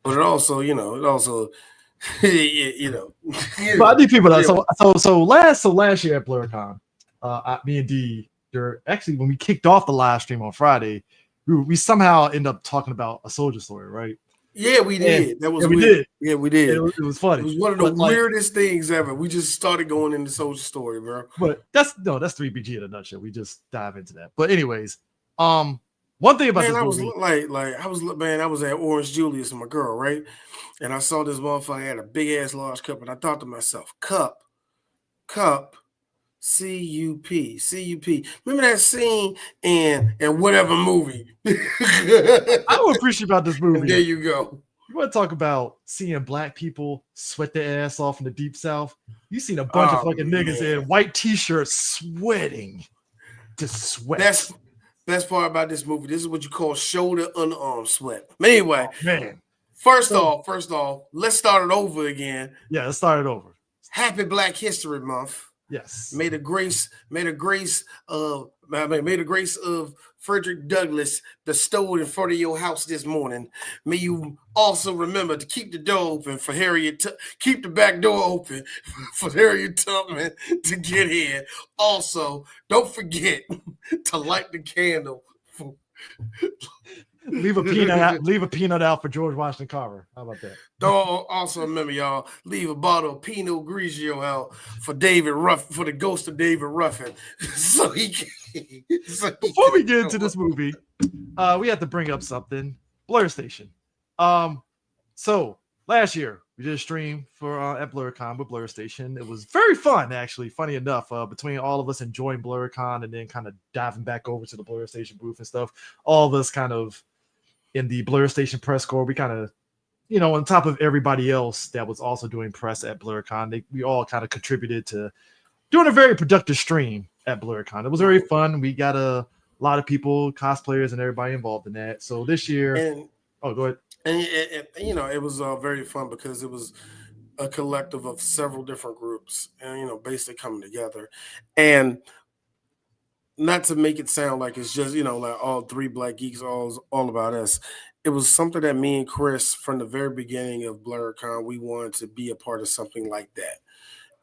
but it also, But I need people that so last year at BlerDCon, me and D, actually when we kicked off the live stream on Friday, we somehow ended up talking about A Soldier Story, right? Yeah, we did. That was we weird. did. Yeah, we did. It was funny. It was one of the weirdest things ever. We just started going into Soldier Story, bro. But that's 3BG in a nutshell. We just dive into that. But anyways, one thing about this movie, I was at Orange Julius with my girl, right? And I saw this motherfucker had a big ass large cup, and I thought to myself, cup, C-U-P. Remember that scene in whatever movie? I would appreciate about this movie. And there you go. You want to talk about seeing black people sweat their ass off in the Deep South? You seen a bunch of fucking niggas in white t-shirts sweating to sweat. Best part about this movie, this is what you call shoulder unarmed sweat. But anyway, man. First off, let's start it over again. Yeah, let's start it over. Happy Black History Month. Yes. May the grace of Frederick Douglass bestowed in front of your house this morning. May you also remember to keep the door open for keep the back door open for Harriet Tubman to get in. Also, don't forget to light the candle. Leave a peanut out for George Washington Carver. How about that? Also remember, y'all, leave a bottle of Pinot Grigio out for the ghost of David Ruffin. Before we get into this movie, we have to bring up something. BlerStation. So last year we did a stream for at BlerDCon with BlerStation. It was very fun, actually. Funny enough, between all of us enjoying BlerDCon and then kind of diving back over to the BlerStation booth and stuff, all of us kind of in the BlerStation press corps, we kind of, on top of everybody else that was also doing press at BlerDCon, we all kind of contributed to doing a very productive stream at BlerDCon. It was very fun. We got a lot of people, cosplayers, and everybody involved in that. So this year, go ahead. And it was very fun because it was a collective of several different groups, and basically coming together. And not to make it sound like it's just like all three black geeks, all about us. It was something that me and Chris, from the very beginning of BlerDCon, we wanted to be a part of something like that.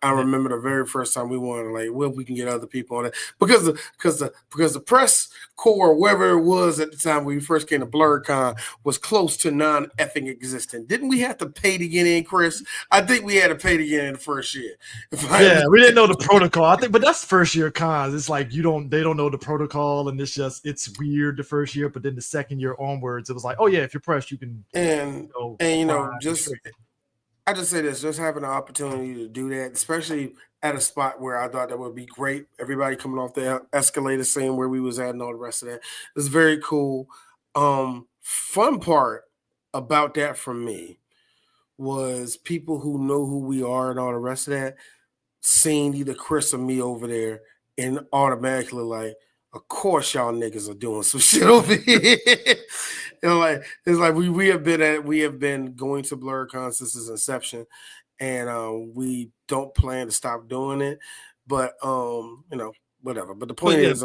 I remember the very first time we wanted we can get other people on it because the press corps, wherever it was at the time when we first came to BlerDCon, was close to non-effing existent. Didn't we have to pay to get in, Chris? I think we had to pay to get in the first year. We didn't know the protocol. I think, but that's first year cons. It's like they don't know the protocol, and it's weird the first year, but then the second year onwards, it was like, oh yeah, if you're pressed, you can. I just say this, just having an opportunity to do that, especially at a spot where I thought that would be great. Everybody coming off the escalator, seeing where we was at and all the rest of that. It was very cool. Fun part about that for me was people who know who we are and all the rest of that, seeing either Chris or me over there and automatically like, of course y'all niggas are doing some shit over here. It's like we have been going to BlerDCon since its inception, and we don't plan to stop doing it. But whatever. But the point is,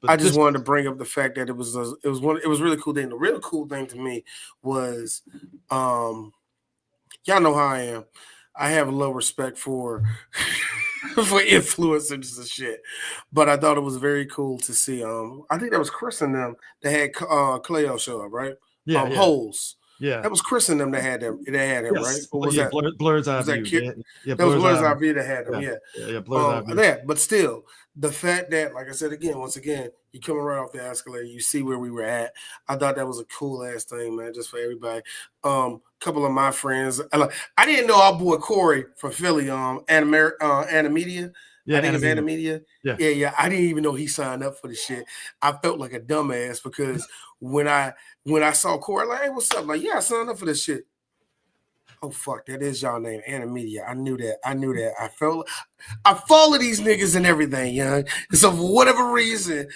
I just wanted to bring up the fact that it was really cool thing. The real cool thing to me was, y'all know how I am. I have a low respect for influencers and shit, but I thought it was very cool to see. I think that was Chris and them that had Cleo show up, right? Holes. Yeah, that was Chris and them that had him. They had him, right? Or was that Blur's Eye View? That was Blur's Eye View that had him. Yeah, Blur's Eye View. But still, the fact that, like I said once again, you coming right off the escalator, you see where we were at. I thought that was a cool ass thing, man, just for everybody. Couple of my friends, I didn't know our boy Corey from Philly, Animedia. Yeah, I think it's Animedia. Yeah. I didn't even know he signed up for the shit. I felt like a dumbass because when I saw Corey, like, hey, what's up? Like, yeah, I signed up for this shit. Oh fuck, that is y'all name, Animedia. I knew that. I follow these niggas and everything, young. So for whatever reason,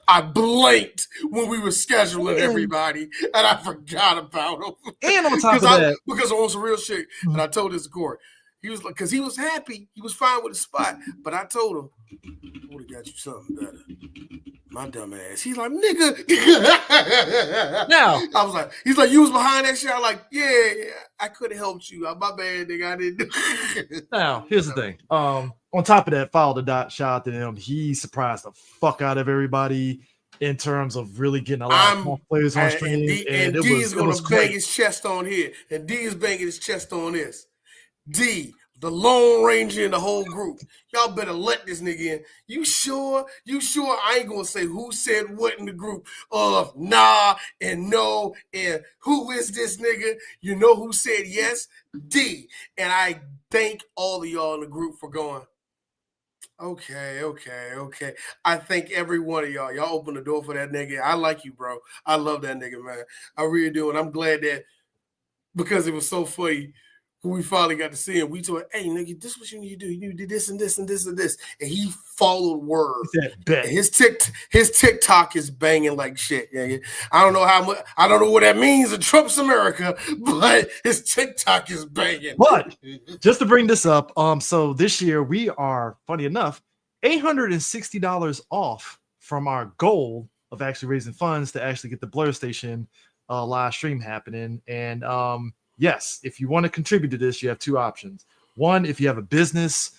I blanked when we were scheduling everybody, and I forgot about them. And on top of that, because on some real shit, and I told this to Corey. He was like, because he was happy, he was fine with the spot, but I told him, I would have got you something better. My dumb ass. He's like, nigga. Now, I was like, he's like, you was behind that shit. I'm like, yeah, I could have helped you. My bad, nigga. I didn't do now, here's the thing. On top of that, follow the dot. Shout out to him. He surprised the fuck out of everybody in terms of really getting a lot of players on stream, and and D is it gonna was bang great. his chest on here, and D is banging his chest on this. D, the Lone Ranger in the whole group. Y'all better let this nigga in. You sure? You sure? I ain't gonna say who said what in the group. Nah and no and who is this nigga? You know who said yes? D. And I thank all of y'all in the group for going. Okay. I thank every one of y'all. Y'all open the door for that nigga. I like you, bro. I love that nigga, man. I really do. And I'm glad that because it was so funny when we finally got to see him, we told him, hey, nigga, this is what you need to do. You need to do this and this and this and this. And he followed word. He said, bet. And his TikTok is banging like shit. Yeah. I don't know how much, I don't know what that means in Trump's America, but his TikTok is banging. But just to bring this up, so this year we are, funny enough, $860 off from our goal of actually raising funds to actually get the Blur Station live stream happening. And yes, if you want to contribute to this, you have two options. One, if you have a business,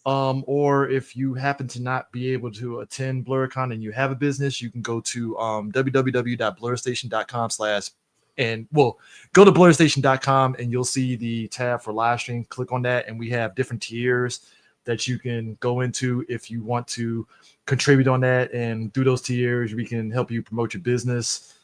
or if you happen to not be able to attend BlerDCon and you have a business, you can go to www.blerstation.com/ and well, go to BlerDCon.com and you'll see the tab for live stream. Click on that, and we have different tiers that you can go into if you want to contribute on that. And through those tiers, we can help you promote your business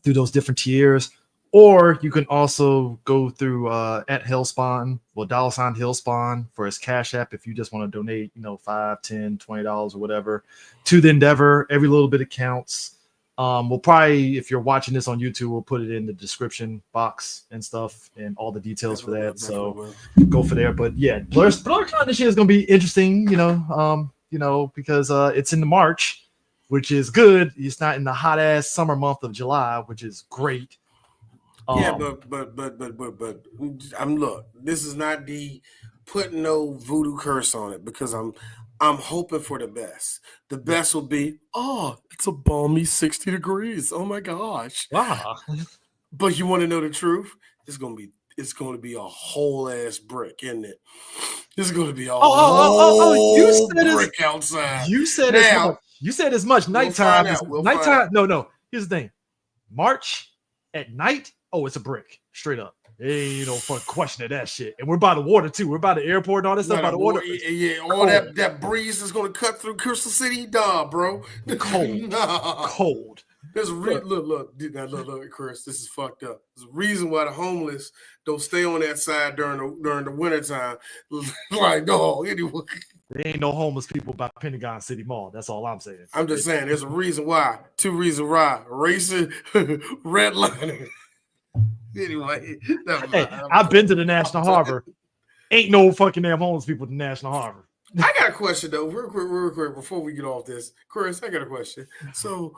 through those different tiers. Or you can also go through at Hellspawn, well, $ Hellspawn for his Cash App if you just want to donate, $5, $10, $20 or whatever to the endeavor. Every little bit counts. We'll probably, if you're watching this on YouTube, we'll put it in the description box and stuff and all the details for that. So go for there. But yeah, BlerDCon this year is going to be interesting, because it's in the March, which is good. It's not in the hot ass summer month of July, which is great. Yeah, but I'm look. This is not the putting no voodoo curse on it because I'm hoping for the best. The best will be, it's a balmy 60 degrees. Oh my gosh! Wow. But you want to know the truth? It's gonna be a whole ass brick, isn't it? It's gonna be a whole brick outside. You said as much. You said as much. Nighttime. Nighttime. No. Here's the thing. March at night. Oh, it's a brick, straight up. Ain't no fun question of that shit. And we're by the water too. We're by the airport and all that stuff. By the water. Yeah, all that breeze is gonna cut through Crystal City, bro. Cold. Cold. There's look, Chris. This is fucked up. There's a reason why the homeless don't stay on that side during the wintertime. Like, no, anyway. There ain't no homeless people by Pentagon City Mall. That's all I'm saying. I'm just saying there's a reason why. Two reasons why. Racing, redlining. Anyway, I've been to the National Harbor. Ain't no fucking damn homeless people at the National Harbor. I got a question though, real quick, before we get off this, Chris. I got a question. So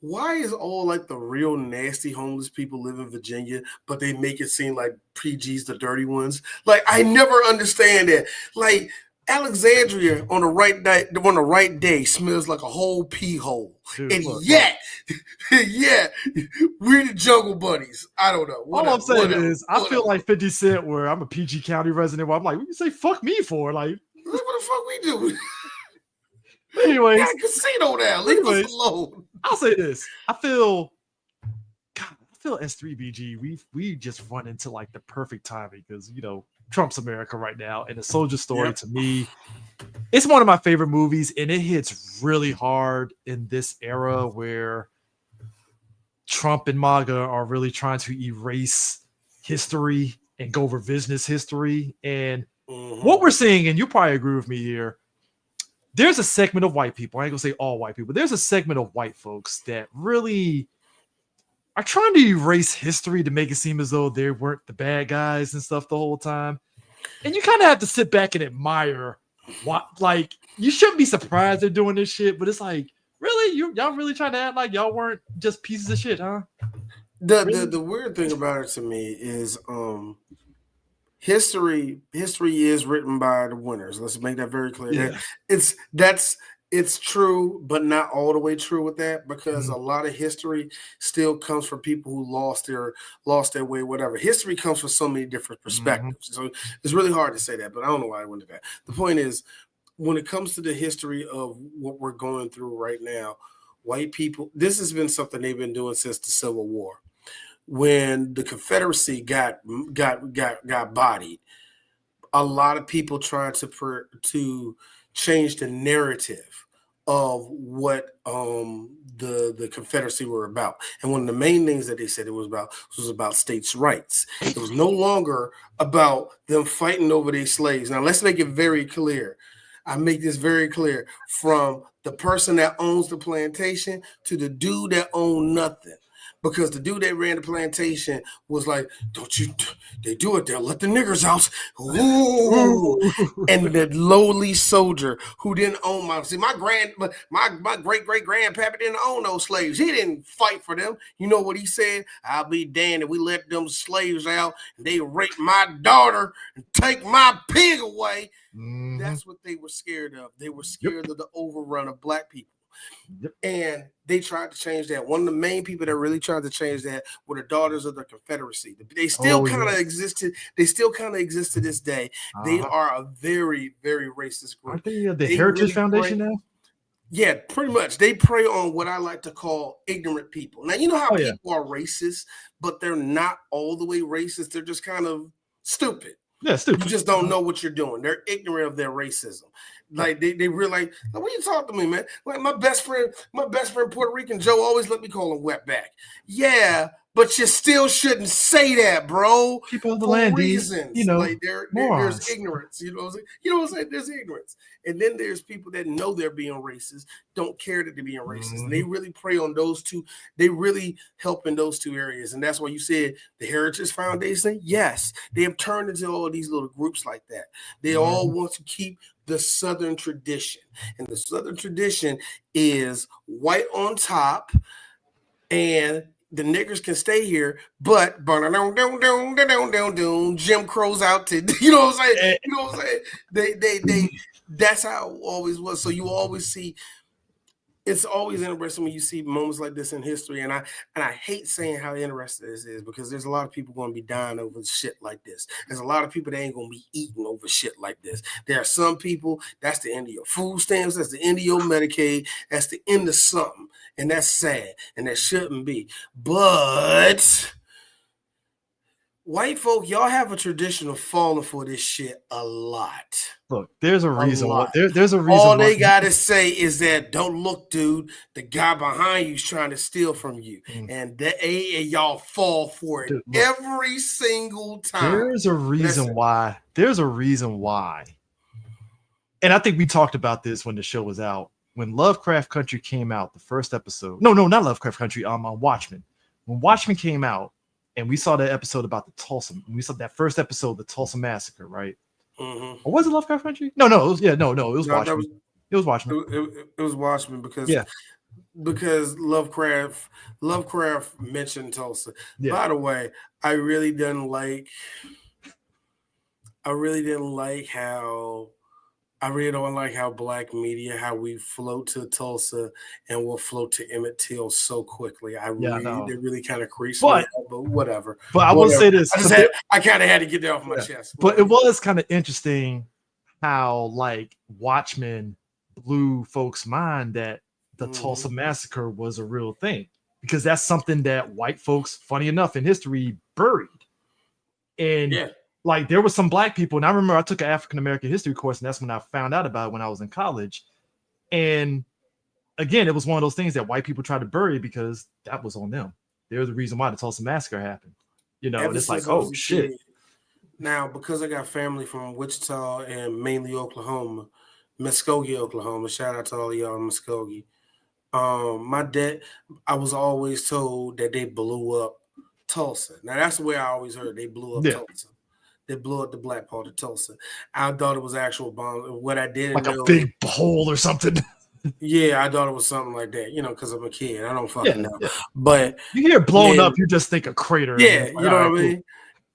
why is all like the real nasty homeless people live in Virginia, but they make it seem like PG's the dirty ones? Like I never understand that. Like Alexandria on the right day smells like a whole pee hole. Dude, and yet, we're the jungle buddies. I don't know. All I'm saying is I feel like 50 Cent where I'm a PG County resident where I'm like, what you say fuck me for? Like, what the fuck we do? Anyways. We got a casino now. Leave us alone. I'll say this. I feel S3BG, we just run into like the perfect timing because Trump's America right now, and the Soldier Story to me, it's one of my favorite movies, and it hits really hard in this era where Trump and MAGA are really trying to erase history and go revisionist history. And what we're seeing, and you probably agree with me here, there's a segment of white people, I ain't gonna say all white people, there's a segment of white folks that really are trying to erase history to make it seem as though they weren't the bad guys and stuff the whole time. And you kind of have to sit back and admire what, like, you shouldn't be surprised they're doing this shit, but it's like, really? Y'all really trying to act like y'all weren't just pieces of shit, huh? The weird thing about it to me is history is written by the winners. Let's make that very clear. Yeah. That's It's true, but not all the way true with that, because Mhm. a lot of history still comes from people who lost their way, whatever. History comes from so many different Mhm. perspectives. So it's really hard to say that, but I don't know why I went to that. The point is, when it comes to the history of what we're going through right now, white people, this has been something they've been doing since the Civil War. When the Confederacy got bodied, a lot of people trying to change the narrative of what the Confederacy were about. And one of the main things that they said it was about states' rights. It was no longer about them fighting over their slaves. Now let's make it very clear. I make this very clear, from the person that owns the plantation to the dude that owned nothing. Because the dude that ran the plantation was like, "Don't you? They do it. They'll let the niggers out." Ooh, Ooh. and the lowly soldier who didn't own my great great grandpappy didn't own those slaves. He didn't fight for them. You know what he said? "I'll be damned if we let them slaves out and they rape my daughter and take my pig away." Mhm. That's what they were scared of. They were Yep. scared of the overrun of black people. Yep. And they tried to change that. One of the main people that really tried to change that were the Daughters of the Confederacy. They still Oh kind yeah. of existed. They still kind of exist to this day. They Uh-huh. are a very, very racist group. Aren't they the They Heritage really Foundation pray. now? Yeah, pretty much. They prey on what I like to call ignorant people. Now, you know how Oh yeah. people are racist, but they're not all the way racist. They're just kind of stupid. Yeah, You stupid. just don't know what you're doing. They're ignorant of their racism. Right. Like they realize, like, what are you talking to me, man? Like my best friend Puerto Rican Joe always let me call him wetback. Yeah, but you still shouldn't say that, bro. People of the For land, D. You reasons. know, Like there's morons. ignorance. You know what I'm saying? You know what I'm saying? There's ignorance. And then there's people that know they're being racist, don't care that they're being racist. And they Mhm. really prey on those two. They really help in those two areas. And that's why you said the Heritage Foundation. Yes, they have turned into all these little groups like that. They all Mhm. want to keep the Southern tradition. And the Southern tradition is white on top, and the niggers can stay here, but Jim Crow's out to you know what I'm saying? Eh, You know what I'm saying? They that's how it always was. So you always see, it's always interesting when you see moments like this in history, and I hate saying how interesting this is, because there's a lot of people going to be dying over shit like this. There's a lot of people that ain't going to be eating over shit like this. There are some people, that's the end of your food stamps, that's the end of your Medicaid, that's the end of something, and that's sad, and that shouldn't be. But white folk, y'all have a tradition of falling for this shit a lot. Look, there's a A reason why. lot. There's a reason All why. they gotta say is that, "Don't look, dude. The guy behind you's trying to steal from you," Mm. and y'all fall for it Dude, look, every single time. there's a That's reason it. why. There's a reason why. And I think we talked about this when the show was out. When Lovecraft Country came out, the first episode. No, not Lovecraft Country. On Watchmen. When Watchmen came out, and we saw that episode about the Tulsa. We saw that first episode, the Tulsa Massacre, right? Mm-hmm. Or was it Lovecraft Country? No, it was it was No, that Watchmen. was It was Watchmen. it was Watchmen, because Yeah, Lovecraft mentioned Tulsa. yeah. By the way, I really didn't like I really didn't like how I really don't like how black media, how we float to Tulsa and we'll float to Emmett Till so quickly. Yeah, no. It really kind of creeps me But out, but whatever. I will say this. I kind of had to get that off my Yeah. chest. But it Whatever. was kind of interesting how like Watchmen blew folks' mind that the Tulsa Mhm. Massacre was a real thing, because that's something that white folks, funny enough, in history buried. And Yeah. like there were some black people, and I remember I took an African American history course, and that's when I found out about it when I was in college. And again, it was one of those things that white people tried to bury because that was on them. There's a reason why the Tulsa Massacre happened. And Ever it's like, since I oh was a shit. kid. Now, because I got family from Wichita and mainly Oklahoma, Muskogee, Oklahoma. Shout out to all y'all in Muskogee. My dad, I was always told that they blew up Tulsa. Now that's the way I always heard, they blew up Yeah, Tulsa. They blew up the black part of Tulsa. I thought it was actual bombs. What I didn't like a know, big hole or something. yeah, I thought it was something like that. Because I'm a kid, I don't fucking Yeah, know. yeah. But You hear blown up, then, you just think a crater, and then yeah, it's like, you all know right, what I cool. mean.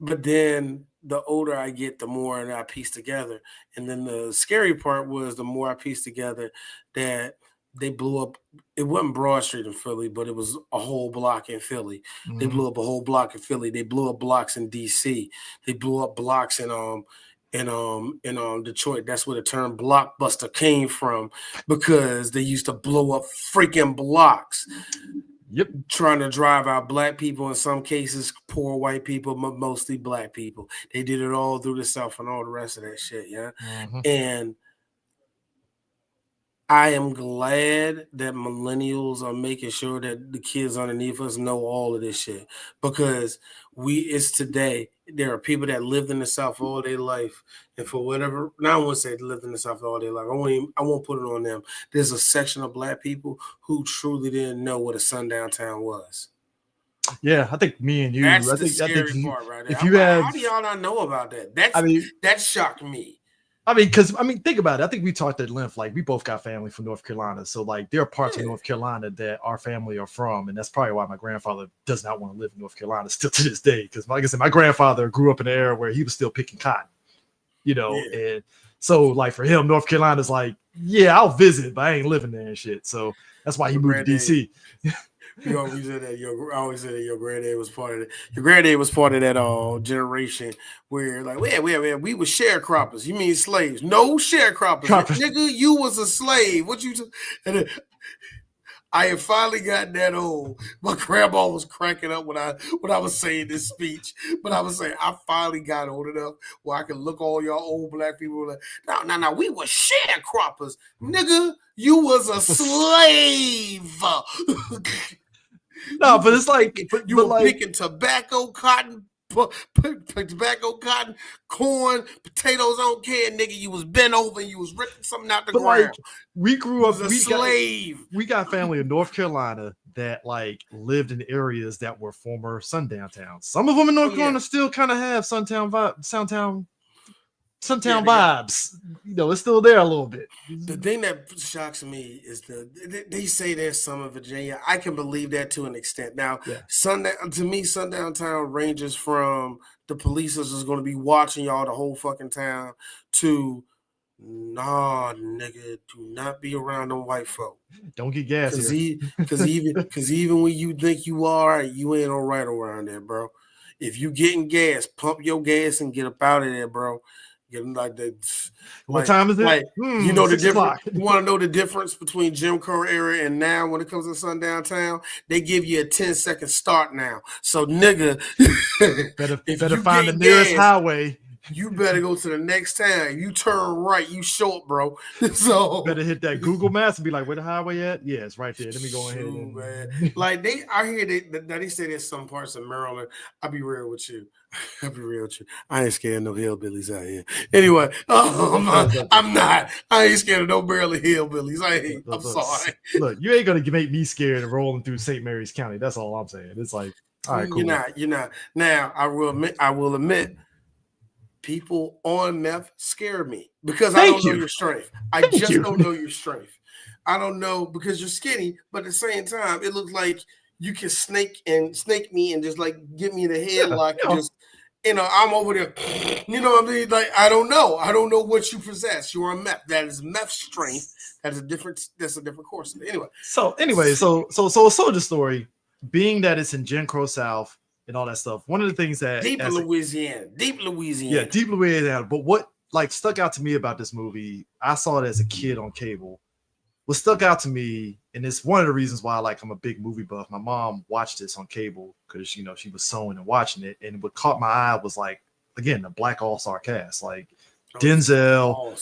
But then the older I get, the more I piece together. And then the scary part was the more I pieced together that they blew up. It wasn't Broad Street in Philly, but it was a whole block in Philly. They Mhm. blew up a whole block in Philly. They blew up blocks in DC. They blew up blocks in Detroit. That's where the term blockbuster came from because they used to blow up freaking blocks Yep. trying to drive out black people, in some cases poor white people, but mostly black people. They did it all through the South and all the rest of that shit, yeah. Mhm. And I am glad that millennials are making sure that the kids underneath us know all of this shit because it's today. There are people that lived in the South all their life, and for whatever, now I won't say they lived in the South all their life. I won't put it on them. There's a section of black people who truly didn't know what a sundown town was. Yeah, I think me and you. That's I the think. I think scary part right there. if I'm you like, have, how do y'all not know about that? I mean, That shocked me. because think about it. I think we talked at length. Like we both got family from North Carolina, so like there are parts of Yeah. North Carolina that our family are from, and that's probably why my grandfather does not want to live in North Carolina still to this day. Because like I said, my grandfather grew up in an era where he was still picking cotton, Yeah. and so like for him, North Carolina's like, yeah, I'll visit, but I ain't living there and shit. So that's why he Your moved to granddad, DC. you always said that. I always said that your granddad was part of it. Your granddad was part of that generation where like, we were sharecroppers. You mean slaves? No sharecroppers, nigga. You was a slave. What you? And then, I had finally gotten that old. My grandma was cracking up when I was saying this speech, but I was saying I finally got old enough where I could look all y'all old black people like, no, we were sharecroppers, nigga. You was a slave. No, but it's like, You were picking tobacco, cotton, tobacco, cotton, corn, potatoes. I don't care, nigga. You was bent over and you was ripping something out the but ground. like we grew You up, was a slave. we got family in North Carolina that like lived in areas that were former sundown towns. Some of them in North Carolina still kind of have sundown vibes. It's still there a little bit. The thing that shocks me is they say there's some in Virginia. I can believe that to an extent. Now, Yeah. Sundown Town ranges from the police is going to be watching y'all the whole fucking town to nah, nigga, do not be around them white folk. Don't get gas here. Because even when you think you are, you ain't all right around there, bro. If you getting gas, pump your gas and get up out of there, bro. Getting like that. What time is it? Like you know the 6 difference. o'clock. You want to know the difference between Jim Crow era and now when it comes to sundown town? They give you a 10-second start now. So nigga, better find the nearest highway. You better go to the next town. If you turn right, you short, bro. So better hit that Google Maps and be like, where the highway at? Yeah, it's right there. Let me go ahead and man. Like I hear they say there's some parts of Maryland. I'll be real with you. I'll be real with you. I ain't scared of no hillbillies out here. Anyway, I'm not. I ain't scared of no Maryland hillbillies. I'm sorry. Look, you ain't gonna make me scared of rolling through St. Mary's County. That's all I'm saying. It's like, all right, cool. You're not. Now I will admit. People on meth scare me because I don't know your strength. I just don't know your strength. I don't know because you're skinny, but at the same time, it looks like you can snake me and just like give me the headlock and just I'm over there. You know what I mean? Like I don't know. I don't know what you possess. You're on meth. That is meth strength. That's a different course. Anyway. So a soldier story, being that it's in Jim Crow South and all that stuff. One of the things that deep Louisiana. Yeah, deep Louisiana. But what like stuck out to me about this movie, I saw it as a kid on cable. What stuck out to me, and it's one of the reasons why I'm a big movie buff. My mom watched this on cable because she was sewing and watching it, and what caught my eye was like again the Black All-Star cast, like Denzel,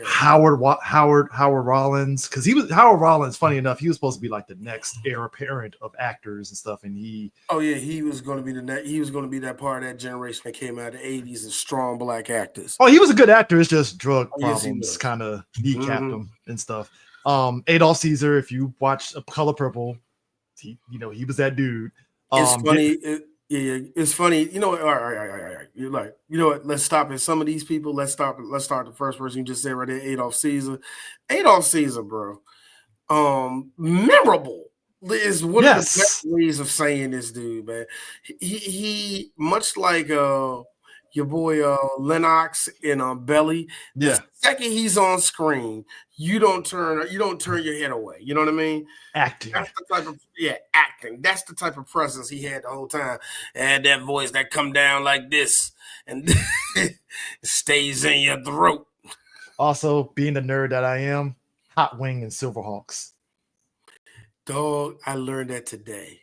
Howard Rollins, because Howard Rollins. Funny enough, he was supposed to be like the next heir apparent of actors and stuff, and he was going to be that part of that generation that came out of the 80s of strong black actors. Oh, he was a good actor. It's just drug problems kind of kneecapped him and stuff. Adolph Caesar, if you watch Color Purple, he was that dude. It's funny. It's funny. You know what? All right. You're like, you know what? Let's stop at some of these people. Let's start the first person you just said right there, Adolph Caesar. Adolph Caesar, bro. Memorable is one of the best ways of saying this dude, man. He much like your boy Lennox in Belly. The Yeah, second he's on screen, you don't turn your head away. You know what I mean? acting. That's the type of acting. That's the type of presence he had the whole time. And that voice that come down like this and stays in your throat. Also, being the nerd that I am, Hot Wing and Silverhawks. Dog, I learned that today.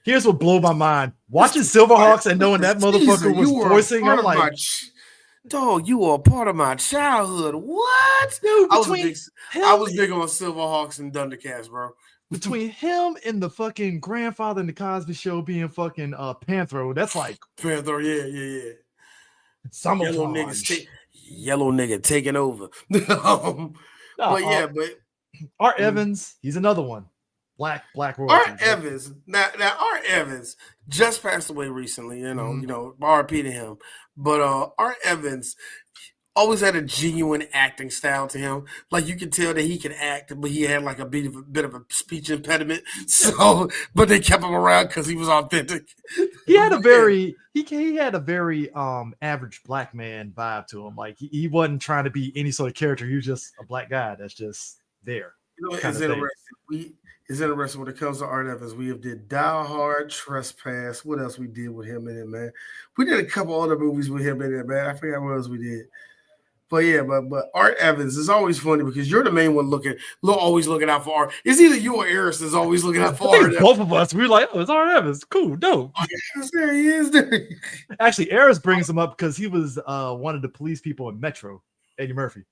Here's what blew my mind: watching Mr. Silverhawks and knowing that Caesar, motherfucker was you were a voicing. part I'm of like, dog, you were a part of my childhood. What? dude, I was a big I him, was big on Silverhawks and Thundercats, bro. between him and the fucking grandfather in the Cosby Show being fucking Panthro, that's like Panther, yeah. Yellow niggas summertime. take yellow nigga taking over. But Uh, yeah, but Art Evans, he's another one. Black royalty. Art Evans, now Art Evans just passed away recently, RP to him. But Art Evans always had a genuine acting style to him. Like you can tell that he can act, but he had like a bit of a speech impediment. So, but they kept him around because he was authentic. He had a very he had a very average black man vibe to him. Like he wasn't trying to be any sort of character. He was just a black guy that's just there. It's interesting. It's interesting when it comes to Art Evans. We have did Die Hard, Trespass. What else we did with him in it, man? We did a couple other movies with him in it, man. I forgot what else we did. But yeah, but Art Evans is always funny because you're the main one always looking out for Art. It's either you or Eris is always looking out for Art. Both of us, we were like, oh, it's Art Evans. Cool, dope. There he is. There. Actually, Eris brings him up because he was one of the police people in Metro, Eddie Murphy.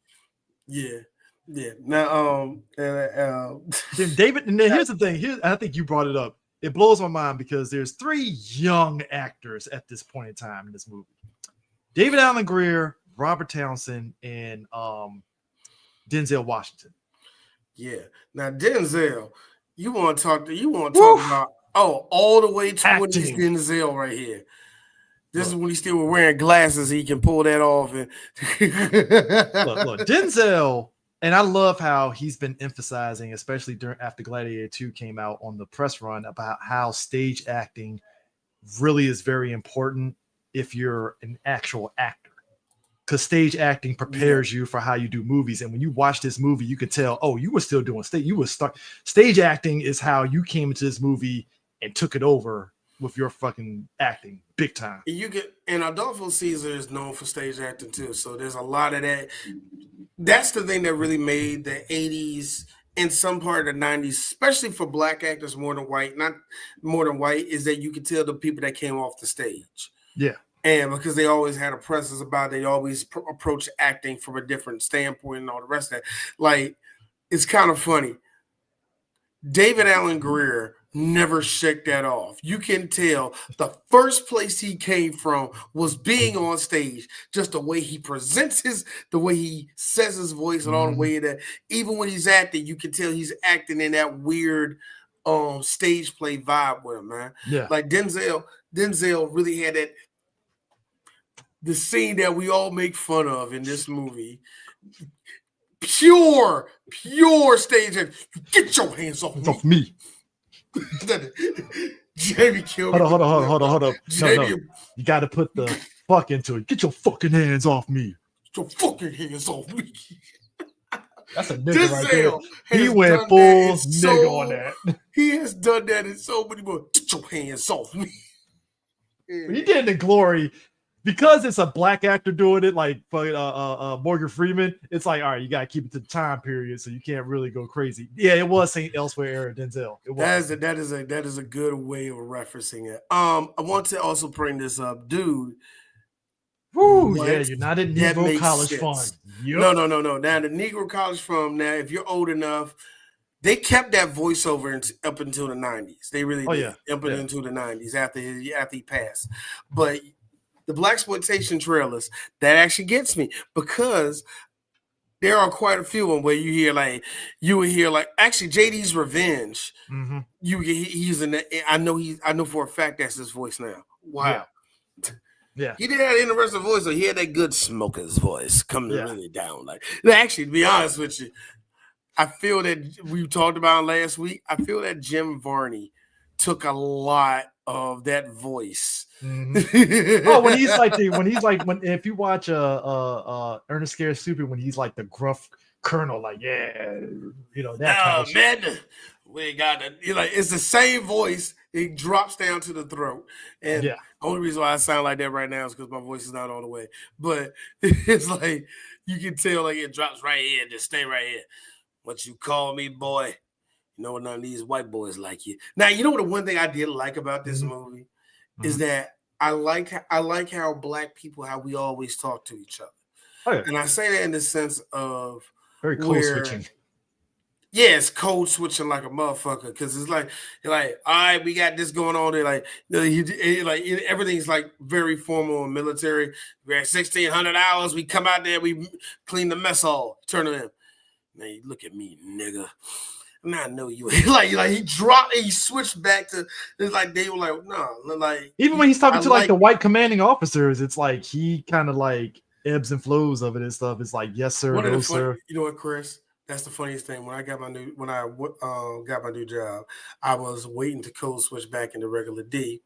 Yeah. Now, then David, and then here's the thing. Here, I think you brought it up. It blows my mind because there's 3 young actors at this point in time in this movie: David Allen Greer, Robert Townsend, and Denzel Washington. Yeah. Now Denzel, you want to talk about all the way 20s Denzel right here. This is when he still was wearing glasses. He can pull that off. And look, Denzel, and I love how he's been emphasizing, especially after Gladiator 2 came out on the press run, about how stage acting really is very important if you're an actual actor. Because stage acting prepares you for how you do movies. And when you watch this movie, you could tell, oh, you were still doing stage acting is how you came into this movie and took it over with your fucking acting big time. And Adolfo Caesar is known for stage acting too. So there's a lot of that. That's the thing that really made the 80s and some part of the 90s, especially for black actors more than white, is that you could tell the people that came off the stage. Yeah. And because they always had a presence about it, they always approach acting from a different standpoint and all the rest of that. Like, it's kind of funny. David Allen Greer never shook that off. You can tell the first place he came from was being on stage. Just the way he presents the way he says his voice, and all the way that even when he's acting, you can tell he's acting in that weird stage play vibe with him, man. Yeah. Like Denzel really had that. The scene that we all make fun of in this movie, pure stage. Get your hands off me. Jamie killed me. Hold on. Jamie, no. You got to put the fuck into it. Get your fucking hands off me. Get your fucking hands off me. That's a nigga right there. He went full nigga on that. He has done that in so many more. Get your hands off me. He did it in Glory. Because it's a black actor doing it, like Morgan Freeman, it's like, all right, you got to keep it to the time period, so you can't really go crazy. Yeah, it was St. Elsewhere era Denzel. It was. That is a good way of referencing it. I want to also bring this up, dude. Woo, yeah, United Negro College Fund. Yep. No. Now the Negro College Fund. Now, if you're old enough, they kept that voiceover up until the 90s. They really did. Up until the 90s after he passed, but the blaxploitation trailers, that actually gets me because there are quite a few of them where you would hear actually JD's Revenge. Mm-hmm. He's in that. I know for a fact that's his voice now. Wow. Yeah. He did have an interesting voice, so he had that good smoker's voice coming really down. Actually, to be honest with you, I feel that we talked about last week. I feel that Jim Varney took a lot of that voice. Oh, when if you watch Ernest Scared Stupid, when he's like the gruff colonel, like that kind Nah, of shit. man, we got it. It's the same voice. It drops down to the throat, and Yeah. the only reason why I sound like that right now is because my voice is not all the way. But it's like you can tell, like it drops right here, just stay right here. What you call me, boy? You know, none of these white boys like you. Now, you know what? The one thing I did like about this movie is that I like how black people, how we always talk to each other. Oh, yeah. And I say that in the sense of very code switching. Yeah, it's code switching like a motherfucker because it's like you're like, all right, we got this going on there. Like, everything's like very formal and military. We're at 1,600 hours. We come out there, we clean the mess hall, turn it in. Now you look at me, nigga. Now I know you. like he dropped, he switched back to. It's like they were like, no, like even when he's talking to like the white commanding officers, it's like he kind of like ebbs and flows of it and stuff. It's like, yes sir, no sir. You know what, Chris? That's the funniest thing. When I got my new job, I was waiting to code switch back into regular D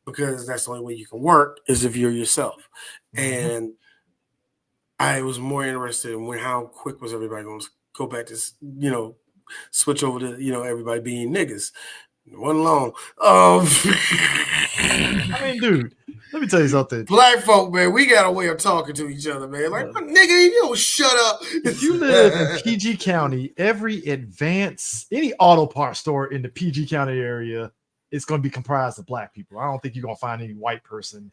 because that's the only way you can work is if you're yourself. And I was more interested in how quick was everybody going to go back to switch over to everybody being niggas. It wasn't long. I mean, dude, let me tell you something. Black folk, man, we got a way of talking to each other, man. Like, nigga, you don't shut up. If you live in PG County, any auto parts store in the PG County area is going to be comprised of black people. I don't think you're going to find any white person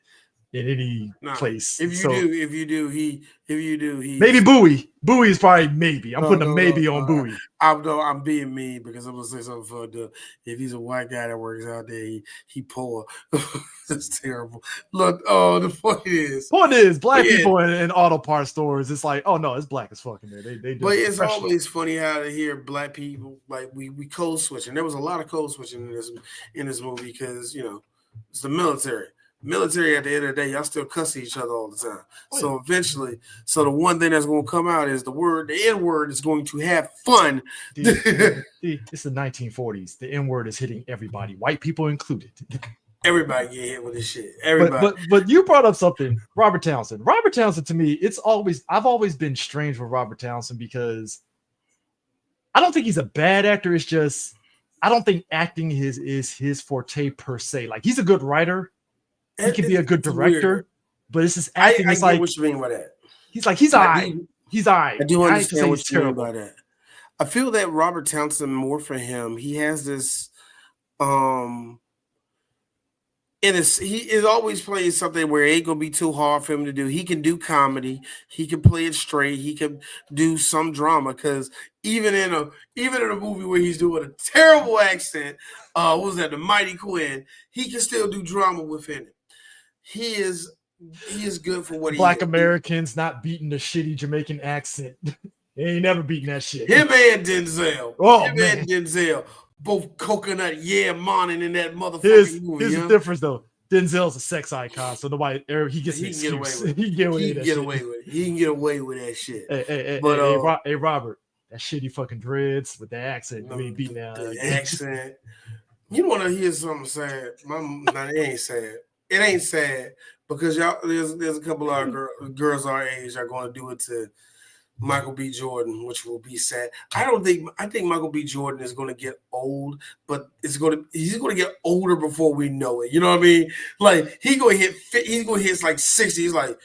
in any place. If you do, he maybe Bowie. Bowie is probably maybe. I'm putting a maybe on Bowie. I'm being mean because I'm gonna say something for if he's a white guy that works out there, he poor. That's terrible. Look, the point is black people in auto parts stores. It's like, oh no, it's black as fucking there. They but it's always funny how to hear black people like we code switching. There was a lot of code switching in this movie because it's the military. Military at the end of the day, y'all still cuss each other all the time. So eventually, the one thing that's going to come out is the N-word is going to have fun. It's the 1940s. The N-word is hitting everybody, white people included. Everybody get hit with this shit. Everybody. But you brought up something, Robert Townsend. Robert Townsend, to me, I've always been strange with Robert Townsend because I don't think he's a bad actor. It's just I don't think acting is his forte per se. Like, he's a good writer. He can be a good director, but it's just acting. I get what you mean by that. He's all right. He's all right. I do understand what you mean by that. I feel that Robert Townsend, more for him, he has this he is always playing something where it ain't gonna be too hard for him to do. He can do comedy, he can play it straight, he can do some drama. Because even in a movie where he's doing a terrible accent, what was that, The Mighty Quinn, he can still do drama within it. He is good for what he is. Black Americans not beating the shitty Jamaican accent. They ain't never beating that shit. Him and Denzel. And Denzel. Both coconut, monin in that motherfucking movie. Here's the difference, though. Denzel's a sex icon, so he gets an excuse. He can get away with it. He can get away with that shit. Hey, Robert, that shitty fucking dreads with the accent. You ain't beating that accent. You want to hear something sad? It ain't sad. It ain't sad because y'all. There's a couple of girls our age are going to do it to Michael B. Jordan, which will be sad. I think Michael B. Jordan is going to get old, but he's going to get older before we know it. You know what I mean? like he's going to hit like 60. He's like,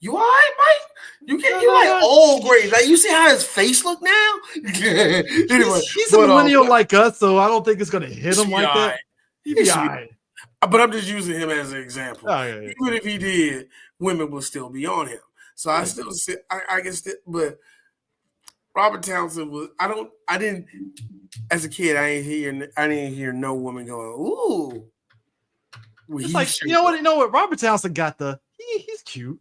you all right, Mike? You like old grade. Like, you see how his face look now? Anyway, he's a millennial like us, so I don't think it's going to hit him like that. He'd be all right. But I'm just using him as an example. Oh, yeah. Even if he did, women will still be on him. So I still sit. I guess, but Robert Townsend was. I didn't. As a kid, I didn't hear no woman going, "Ooh." It's like, you know what? Robert Townsend got he's cute.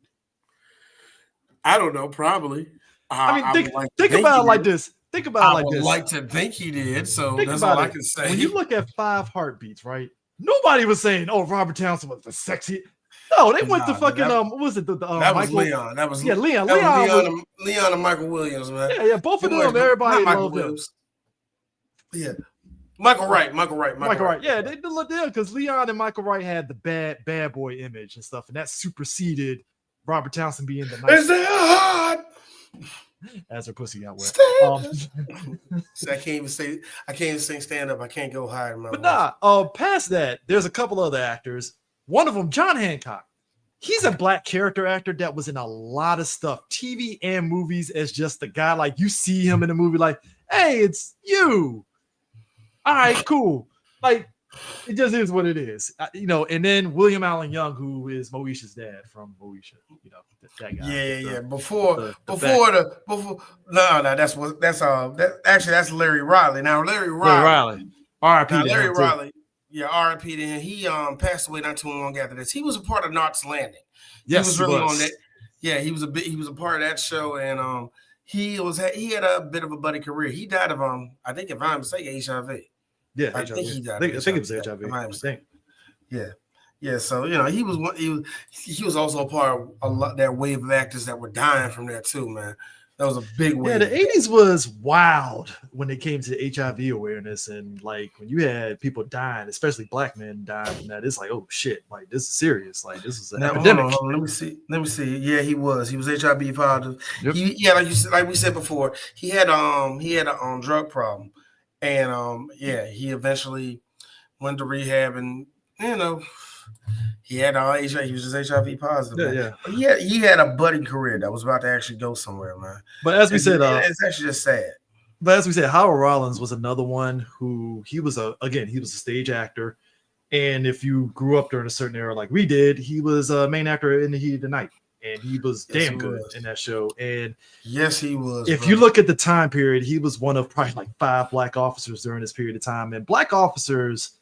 I don't know. Probably. Think about it like this. Think about it like this. I would like to think he did. So that's all I can say. When you look at 5 Heartbeats, right? Nobody was saying, "Oh, Robert Townsend was the sexy." No, they went to fucking what was it? That was Leon. That was Leon. Leon and Michael Williams, man. Yeah. Both of them, everybody loved them. Yeah. Michael Wright. Yeah, they did because Leon and Michael Wright had the bad boy image and stuff, and that superseded Robert Townsend being the nice. Is that hard? As her pussy got wet. See, I can't even sing stand up. I can't go higher in my But voice. past that, there's a couple other actors. One of them, John Hancock. He's a black character actor that was in a lot of stuff, TV and movies, as just the guy. Like you see him in a movie, like, hey, it's you. All right, cool. Like it just is what it is, And then William Allen Young, who is Moesha's dad from Moesha, that guy. Yeah. Before that's Larry Riley. Now Larry Riley, R.I.P. Larry Riley. Yeah, R.I.P. to him. He passed away not too long after this. He was a part of Knots Landing. Yes, he was really on that. Yeah, he was a part of that show, and he had a bit of a buddy career. He died of I think if I'm mistaken, HIV. Yeah, I think he died. I think it was HIV. I think. Yeah. So he was also a part of a lot that wave of actors that were dying from that too, man. That was a big wave. Yeah, the 80s was wild when it came to HIV awareness, and like when you had people dying, especially black men dying from that, it's like, oh shit, like this is serious, like this is an epidemic. Hold on. Let me see. Yeah, he was HIV positive. Yep. Like we said before, he had a drug problem, and he eventually went to rehab, and he had HIV. He was just HIV positive. Yeah. But he had a budding career that was about to actually go somewhere, man. But as we said, it's actually just sad. But as we said, Howard Rollins was another one who he was a stage actor, and if you grew up during a certain era like we did, he was a main actor in The Heat of the Night, and he was damn good in that show. And yes, he was. If you look at the time period, he was one of probably like 5 black officers during this period of time, and black officers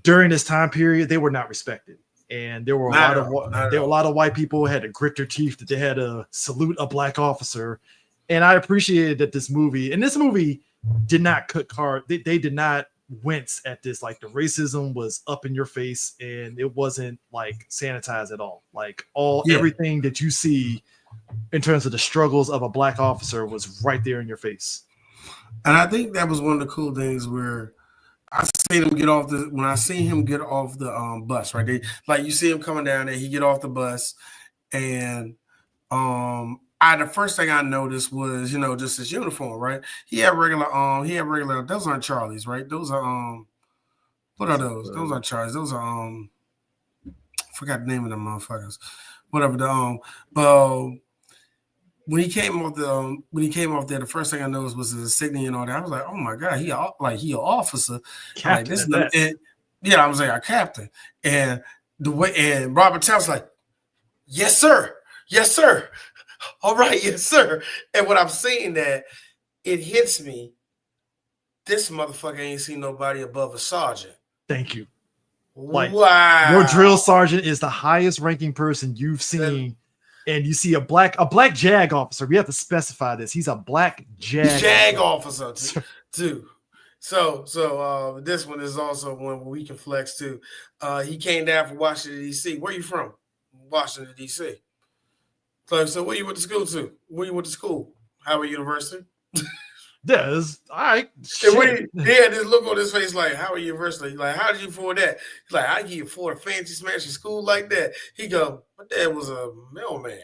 during this time period, they were not respected. And there were a lot of white people who had to grit their teeth that they had to salute a black officer. And I appreciated that this movie did not cut card. They did not wince at this. Like the racism was up in your face, and it wasn't like sanitized at all. Like everything that you see in terms of the struggles of a black officer was right there in your face. And I think that was one of the cool things where I seen him get off the bus, right? Like you see him coming down there, he get off the bus, and the first thing I noticed was, just his uniform, right? He had regular those aren't Charlies, right? Those are what are those? Those aren't Charlies. Those are forgot the name of them motherfuckers. Whatever when he came off there, the first thing I noticed was his insignia and all that. I was like, oh my god, he an officer. Captain. I was like a captain. And Robert Townsend's like, yes, sir. All right, yes, sir. And when I'm seeing that, it hits me. This motherfucker ain't seen nobody above a sergeant. Thank you. Like, wow. Your drill sergeant is the highest ranking person you've seen. And you see a black JAG officer. We have to specify this. He's a black JAG officer too. So this one is also one where we can flex too. He came down from Washington, D.C. Where you from? Washington, D.C. So where you went to school to? Where you went to school? Howard University? Yeah, all right. He had this look on his face like, Howard University. Like, how did you afford that? He's like, how can you afford a fancy smashy school like that? He go, my dad was a mailman.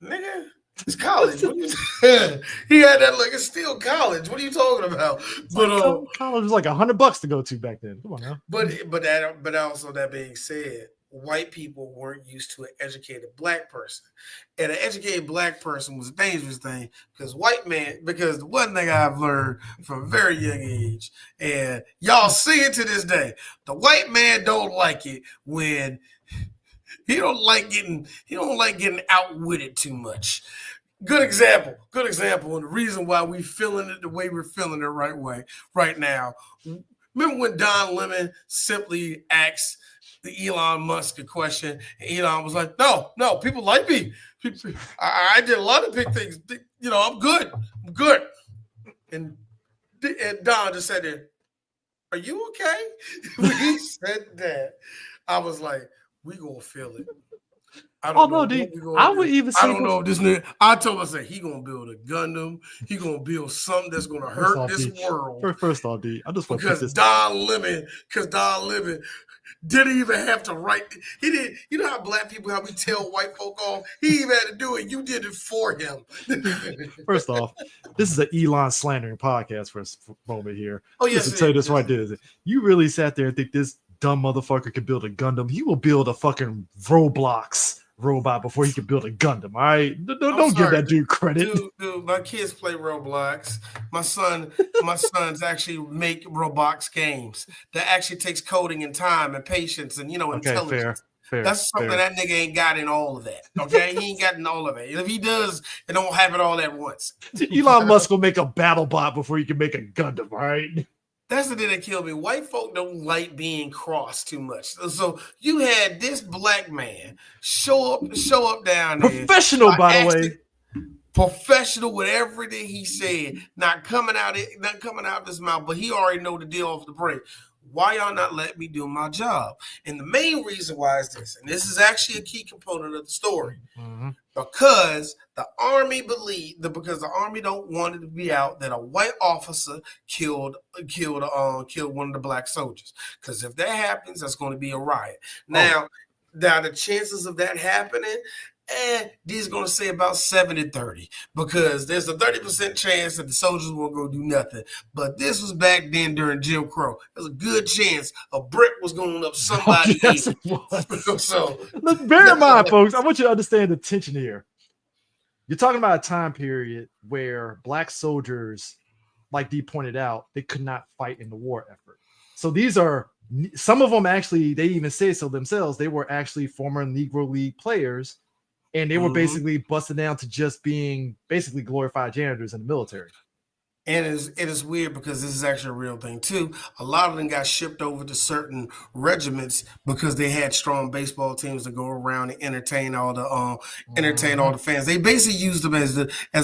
Nigga, it's college. He had that like it's still college. What are you talking about? But college was like $100 to go to back then. Come on now. But also that being said, white people weren't used to an educated black person. And an educated black person was a dangerous thing because the one thing I've learned from a very young age, and y'all see it to this day, the white man don't like it when he don't like getting outwitted too much. Good example. And the reason why we feeling it the way we're feeling it right now. Remember when Don Lemon simply asked the Elon Musk a question, and Elon was like, no, people like me. I did a lot of big things. I'm good. And Don just said there, are you okay? When he said that, I was like, we gonna feel it. I Oh don't know no, what dude. we're I gonna would do. even I say don't know if this nigga. I told myself he gonna build a Gundam. He gonna build something that's gonna first hurt off, this D. world. First off, D. I just want to put Because this. Don Lemon didn't even have to write. He didn't. You know how black people, how we tell white folk off. He even had to do it. You did it for him. First off, this is an Elon slandering podcast for a moment here. Oh Just yes, to it tell you is. this right there. You really sat there and think this dumb motherfucker could build a Gundam? He will build a fucking Roblox robot before he can build a Gundam. All right, don't give that dude credit. Dude, my kids play Roblox. My sons actually make Roblox games. That actually takes coding and time and patience and Okay, intelligence. fair. That's something that nigga ain't got in all of that. Okay, he ain't got in all of it. If he does, it don't have it all at once. Elon Musk will make a battle bot before he can make a Gundam. All right. That's the thing that killed me. White folk don't like being crossed too much. So you had this black man show up down there, Professional, by the way. professional with everything he said, not coming out of his mouth, but he already know the deal off the break. Why y'all not let me do my job? And the main reason why is this, and this is actually a key component of the story. Mm-hmm. Because the army because the army don't want it to be out that a white officer killed one of the black soldiers. Because if that happens, that's going to be a riot. Now the chances of that happening, these are going to say about 70-30 because there's a 30% chance that the soldiers won't go do nothing. But this was back then during Jim Crow. There's a good chance a brick was going up somebody's yes, head. it was. So bear in mind, folks, I want you to understand the tension here. You're talking about a time period where black soldiers, like Dee pointed out, they could not fight in the war effort. So these are some of them actually, they even say so themselves, they were actually former Negro League players. And they were basically busted down to just being basically glorified janitors in the military. And it is weird because this is actually a real thing too. A lot of them got shipped over to certain regiments because they had strong baseball teams to go around and entertain all the fans. They basically used them as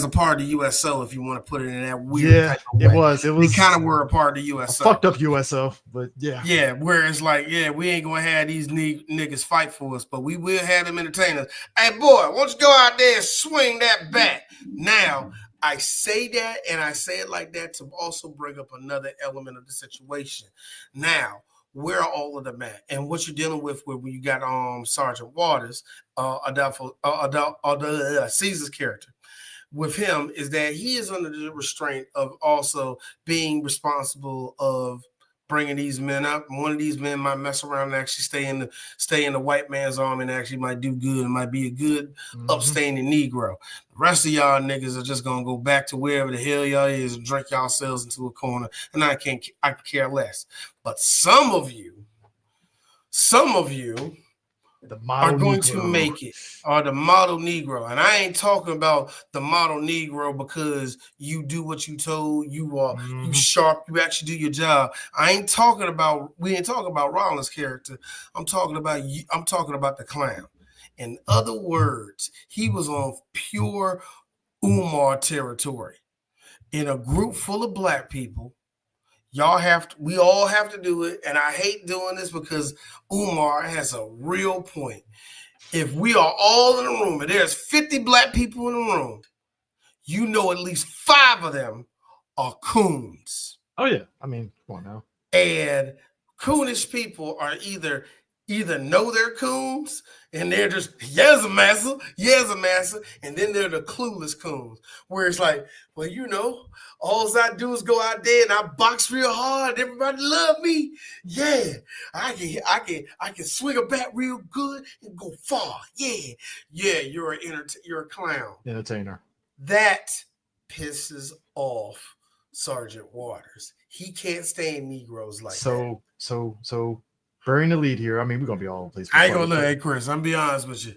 a part of the USO, if you want to put it in that weird type of way. It was. They kind of were a part of the USO. Fucked up USO, but yeah. Yeah, where it's like, we ain't gonna have these niggas fight for us, but we will have them entertain us. Hey boy, why don't you go out there and swing that bat now? I say that, and I say it like that to also bring up another element of the situation. Now, where are all of them at? And what you're dealing with when you got Sergeant Waters, Caesar's character. With him is that he is under the restraint of also being responsible of bringing these men up. One of these men might mess around and actually stay in the white man's army and actually might do good and might be a good upstanding Negro. The rest of y'all niggas are just gonna go back to wherever the hell y'all is and drink yourselves into a corner. And I could care less. But some of you are going to make it, or the model Negro. And I ain't talking about the model Negro because you do what you told, you are you sharp, you actually do your job. We ain't talking about Rollins' character. I'm talking about the clown. In other words, he was on pure Umar territory. In a group full of black people, we all have to do it. And I hate doing this because Umar has a real point. If we are all in a room and there's 50 black people in the room, you know at least 5 of them are coons. Oh yeah, I mean, come on now. And coonish people are either know they're coons and they're just yes a massa, and then they're the clueless coons where it's like, well, all I do is go out there and I box real hard. Everybody love me. Yeah, I can swing a bat real good and go far. Yeah, you're a clown. Entertainer. That pisses off Sergeant Waters. He can't stand Negroes like that. So burying the lead here. I mean, we're gonna be all over the place. I ain't gonna look, hey Chris, I'm gonna be honest with you.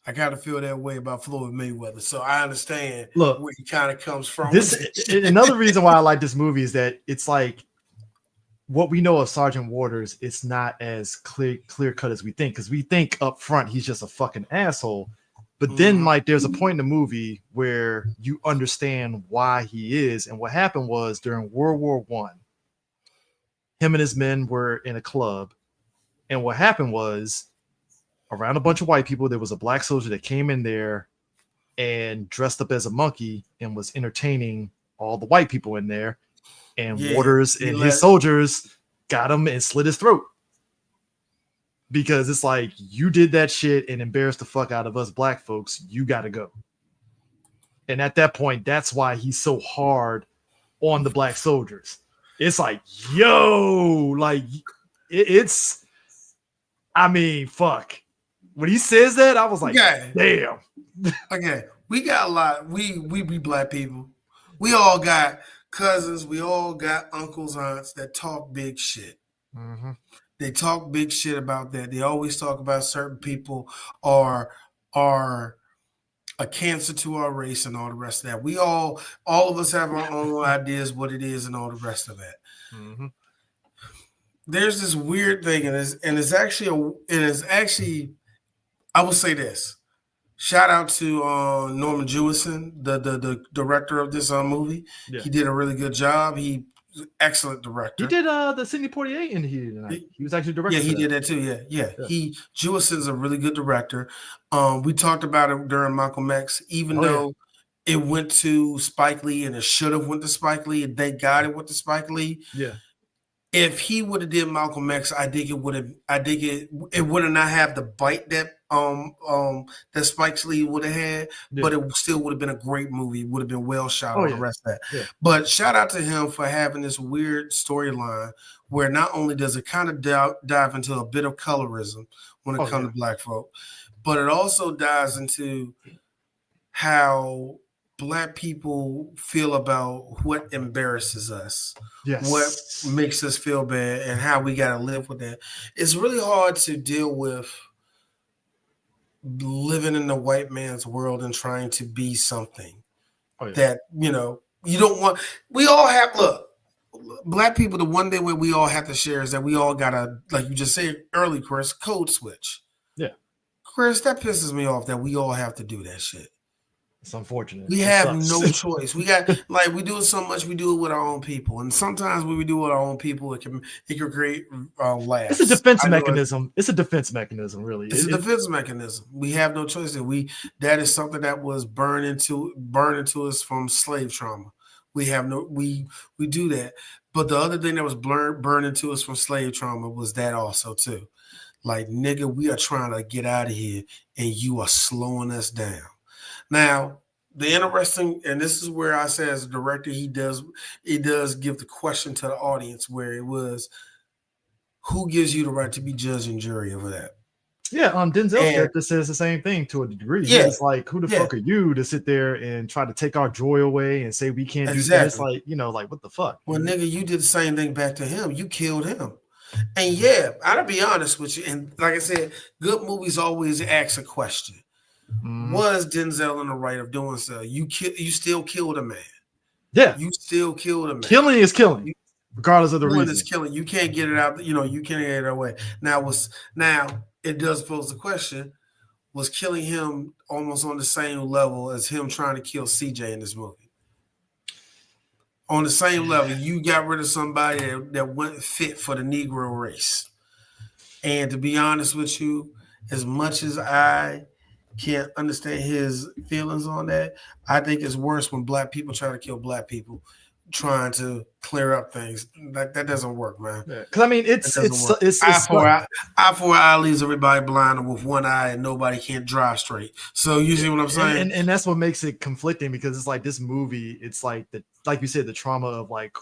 I kind of feel that way about Floyd Mayweather, so I understand where he kind of comes from. Another reason why I like this movie is that it's like what we know of Sergeant Waters. It's not as clear cut as we think, because we think up front he's just a fucking asshole. But then, like, there's a point in the movie where you understand why he is, and what happened was during World War I, him and his men were in a club, and what happened was around a bunch of white people. There was a black soldier that came in there and dressed up as a monkey and was entertaining all the white people in there. And Yeah, Waters he and his let soldiers got him and slit his throat. Because it's like, you did that shit and embarrassed the fuck out of us black folks. You got to go. And at that point, that's why he's so hard on the black soldiers. It's like, yo, like it's, I mean, fuck. When he says that, I was like, okay. damn. Okay, we got a lot. We be black people. We all got cousins. We all got uncles, aunts that talk big shit. Mm-hmm. They talk big shit about that. They always talk about certain people are a cancer to our race and all the rest of that. We all of us have our own ideas what it is and all the rest of that. Mm-hmm. There's this weird thing, and it's actually I will say this. Shout out to Norman Jewison, the director of this movie. Yeah. He did a really good job. Excellent He director. did the Sidney Poitier interview tonight. He was actually directing. Yeah, he did that too. Yeah. Jewison's a really good director. We talked about it during Malcolm X, even though it went to Spike Lee and it should have went to Spike Lee, and thank God it went to Spike Lee. Yeah. If he would have did Malcolm X, I think it would have not have the bite that that Spike Lee would have had, but it still would have been a great movie. It would have been well shot on the rest of that. Yeah. But shout out to him for having this weird storyline where not only does it kind of dive into a bit of colorism when it comes to black folk, but it also dives into how black people feel about what embarrasses us, what makes us feel bad, and how we got to live with that. It's really hard to deal with living in the white man's world and trying to be something that, you don't want. We all have, look, black people, the one thing where we all have to share is that we all got to, like you just said early, Chris, code switch. Yeah. Chris, that pisses me off that we all have to do that shit. It's unfortunate. We have no choice. We got we do it so much. We do it with our own people, and sometimes when we do it with our own people, it can create laughs. It's a defense mechanism. It's a defense mechanism, really. It's a defense mechanism. We have no choice. That is something that was burned into us from slave trauma. We do that. But the other thing that was burned into us from slave trauma was that also too. Like, nigga, we are trying to get out of here, and you are slowing us down. Now, the interesting, and this is where I say as a director, he does give the question to the audience where it was, who gives you the right to be judge and jury over that? Yeah, Denzel's character says the same thing to a degree. Yeah, it's like, who the fuck are you to sit there and try to take our joy away and say we can't do that? It's like, like, what the fuck? Well, nigga, you did the same thing back to him. You killed him. And yeah, I'll be honest with you. And like I said, good movies always ask a question. Was Denzel in the right of doing so? You still killed a man. Yeah. You still killed a man. Killing is killing, regardless of the reason. Is killing. You can't get it out. You can't get it away. Now it does pose the question: was killing him almost on the same level as him trying to kill CJ in this movie? On the same level, you got rid of somebody that wasn't fit for the Negro race. And to be honest with you, as much as I can't understand his feelings on that, I think it's worse when black people try to kill black people, trying to clear up things. That doesn't work, man. Because I mean, it's eye for eye leaves everybody blind, and with one eye, and nobody can't drive straight. So you see what I'm saying? And that's what makes it conflicting, because it's like this movie. It's like like you said, the trauma of like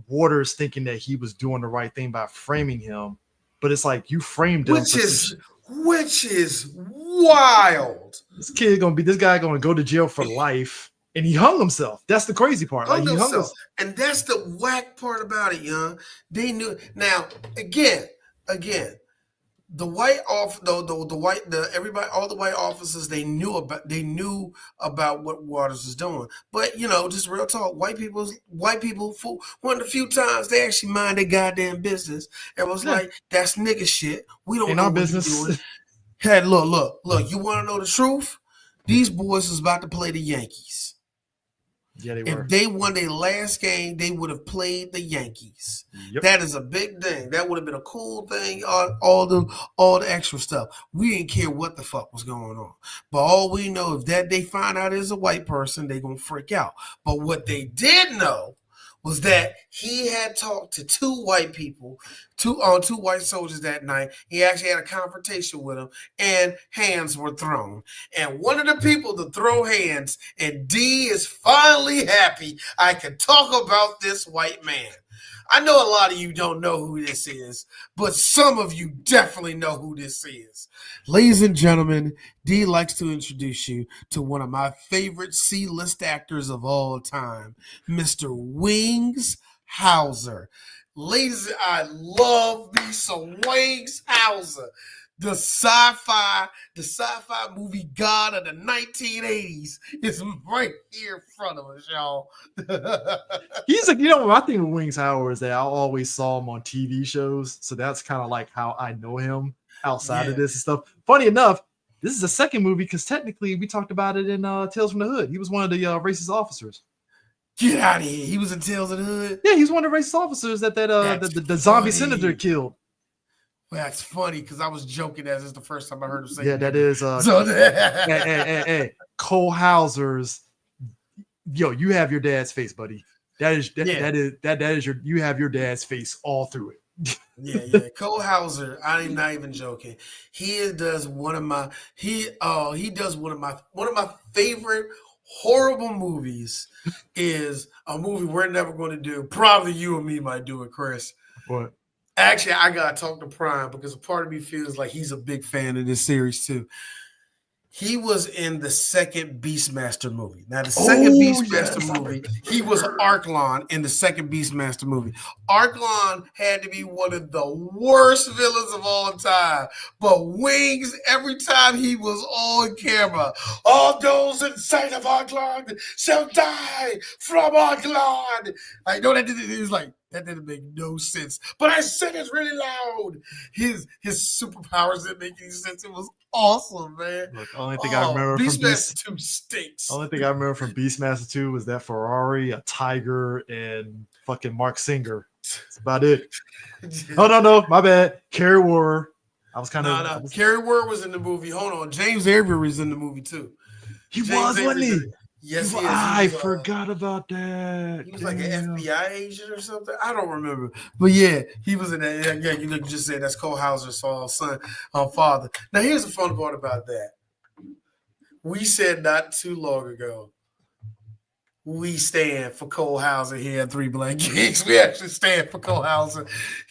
Waters thinking that he was doing the right thing by framing him, but it's like you framed him, which is wild. This guy gonna go to jail for life, and he hung himself. That's the crazy part. Hung himself. And that's the whack part about it, young. They knew. Now, again, the white everybody, all the white officers, they knew about what Waters was doing. But just real talk, white people, for one of the few times they actually mind their goddamn business and was like, "That's nigga shit. We don't know our what business." you're doing." Hey, look. You want to know the truth? These boys is about to play the Yankees. Yeah, they If were. they won their last game, they would have played the Yankees. Yep. That is a big thing. That would have been a cool thing. All the extra stuff. We didn't care what the fuck was going on. But all we know is that they find out is a white person, they gonna freak out. But what they did know was that he had talked to two white people, two white soldiers that night. He actually had a confrontation with them, and hands were thrown. And one of the people to throw hands, and D is finally happy I can talk about this white man. I know a lot of you don't know who this is, but some of you definitely know who this is. Ladies and gentlemen, D likes to introduce you to one of my favorite C-list actors of all time, Mr. Wings Hauser. Ladies, I love me some Wings Hauser. The sci-fi movie god of the 1980s is right here in front of us, y'all. He's like, you know, my thing with Wings Howard is that I always saw him on TV shows, so that's kind of like how I know him outside of this and stuff. Funny enough, this is the second movie because technically we talked about it in Tales from the Hood. He was one of the racist officers. Get out of here! He was in Tales of the Hood. Yeah, he's one of the racist officers that the zombie senator killed. Well, that's funny because I was joking as it's the first time I heard him say. Yeah, that is. Hey, Cole Hauser's. Yo, you have your dad's face, buddy. That is your. You have your dad's face all through it. Yeah. Cole Hauser, I'm not even joking. He does one of my favorite horrible movies. Is a movie we're never going to do. Probably you and me might do it, Chris. What? Actually, I gotta talk to Prime because a part of me feels like he's a big fan of this series too. He was in the second Beastmaster movie. Now, the second Beastmaster movie, he was Arklon in the second Beastmaster movie. Arklon had to be one of the worst villains of all time. But Wings, every time he was on camera, all those in sight of Arklon shall die from Arklon. I know that it was like, that didn't make no sense. But I said it really loud. His superpowers didn't make any sense. It was awesome, man. Look, only thing I remember from Beastmaster 2 stinks. Only thing I remember from Beastmaster 2 was that Ferrari, a tiger, and fucking Mark Singer. That's about it. No, my bad. Carrie War. I was kind of. No. Carrie War was in the movie. Hold on. James Avery was in the movie too. Wasn't he? Yes, he is. I forgot about that. He was like an FBI agent or something. I don't remember. But yeah, he was in that. Yeah, you just said that's Cole Hauser's son, father. Now, here's the fun part about that. We said not too long ago, we stand for Cole Hauser here at Three Black Geeks. We actually stand for Cole Hauser.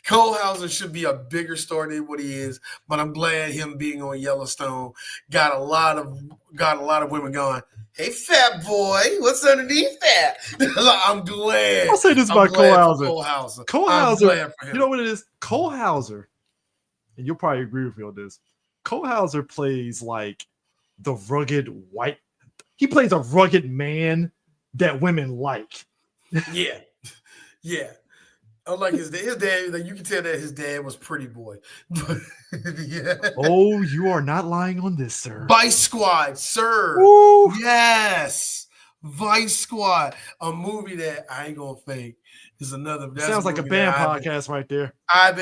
Cole Hauser should be a bigger star than what he is, but I'm glad him being on Yellowstone got a lot of women going, hey, fat boy, what's underneath that? I'm glad. I'll say this about Cole Hauser. Cole Hauser. You know what it is? Cole Hauser, and you'll probably agree with me on this. Cole Hauser plays like the rugged white. He plays a rugged man that women like. Yeah. Unlike his dad, like you can tell that his dad was pretty boy. Yeah. Oh, you are not lying on this, sir. Vice Squad, sir. Woo! Yes. Vice Squad, a movie that I ain't gonna fake is another. Sounds like a band podcast right there. I've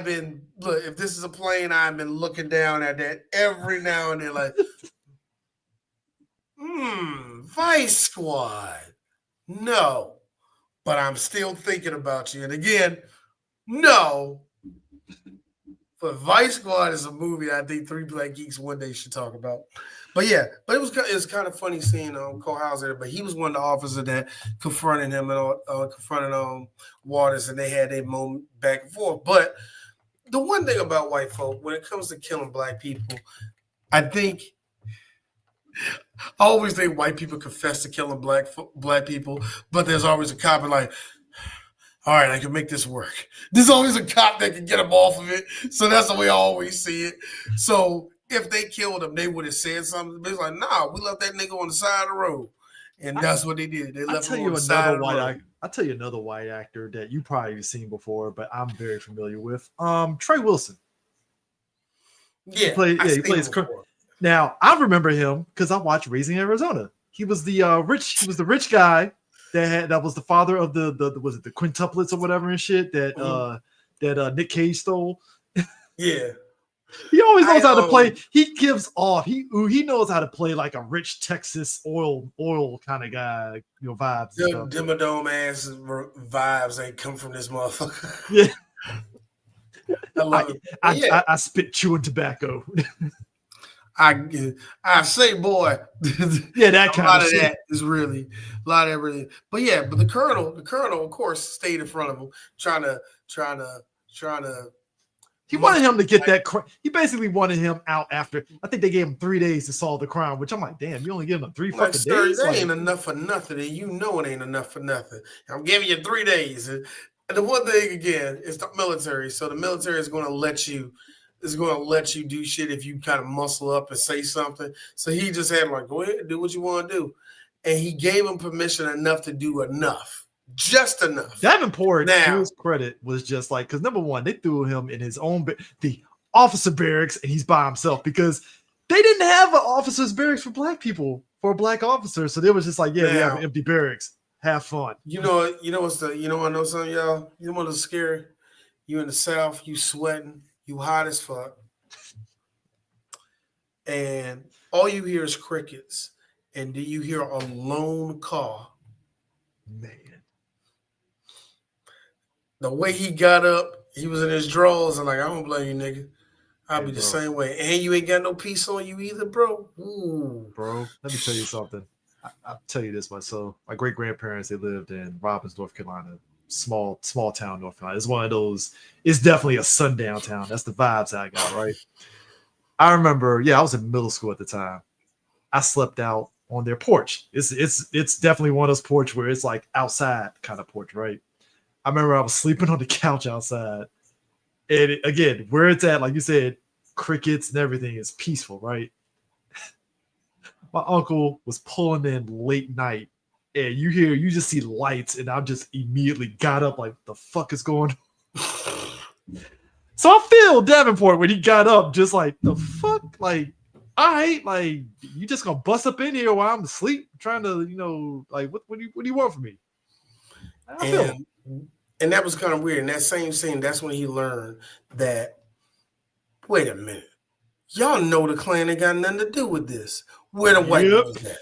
been look. If this is a plane, I've been looking down at that every now and then, like, Vice Squad. No, but I'm still thinking about you. And again, no. But Vice Squad is a movie I think Three Black Geeks one day should talk about. But yeah, it was kind of funny seeing Cole Hauser, but he was one of the officers that confronted him and confronted Waters, and they had a moment back and forth. But the one thing about white folk, when it comes to killing black people, I always think white people confess to killing black people, but there's always a cop and like, all right, I can make this work. There's always a cop that can get him off of it. So that's the way I always see it. So if they killed him, they would have said something. They was like, nah, we left that nigga on the side of the road. And that's what they did. They left him on the side of the road. I'll tell you another white actor that you probably seen before, but I'm very familiar with. Trey Wilson. Yeah, he plays. Now I remember him because I watched Raising Arizona. He was the rich guy that was the father of the was it the quintuplets or whatever and shit that Nick Cage stole. Yeah. He always knows I how to play. He gives off. He knows how to play like a rich Texas oil kind of guy, vibes and Them stuff. Dimmadome ass vibes ain't come from this motherfucker. Yeah, I love it. I spit chewing tobacco. I say, boy, Yeah, that a kind lot of of shit. that is really a lot of that really. But yeah, but the colonel, of course, stayed in front of him, trying to He wanted him to get like, that. He basically wanted him out after. I think they gave him 3 days to solve the crime, which I'm like, damn, you only give him three fucking sir, days. that Like, ain't enough for nothing, and you know it ain't enough for nothing. I'm giving you 3 days. And the one thing again is the military. So the military is going to let you do shit if you kind of muscle up and say something. So he just had like, go ahead and do what you want to do, and he gave him permission enough to do enough, just enough. Davenport, to Now, his credit, was just like, because number one, they threw him in his own the officer barracks, and he's by himself because they didn't have an officer's barracks for black people, for a black officer. So they was just like, yeah, we have an empty barracks. Have fun. I know something, y'all. You know what's scary? You in the South, you sweating, you hot as fuck, and all you hear is crickets, and do you hear a lone car? Man, The way he got up, he was in his drawers, and like, I don't blame you, nigga. I'll be the bro. same way. And you ain't got no peace on you either, bro. Ooh. Bro, let me tell you something. I'll tell you this myself. My great grandparents, they lived in Robbins, North Carolina, small town, North Carolina. It's one of those. It's definitely a sundown town. That's the vibes I got, right? I remember, I was in middle school at the time. I slept out on their porch. It's definitely one of those porch where it's like outside kind of porch, right? I remember I was sleeping on the couch outside, and again, where it's at, like you said, crickets and everything is peaceful, right? My uncle was pulling in late night, and you just see lights, and I just immediately got up like, the fuck is going on? So I feel Davenport when he got up, just like, the fuck, like, all right, like, you just gonna bust up in here while I'm asleep, trying to, like, what do you want from me? I feel him. And that was kind of weird. In that same scene, that's when he learned that, wait a minute, y'all know the Klan ain't got nothing to do with this. Where the white boys at?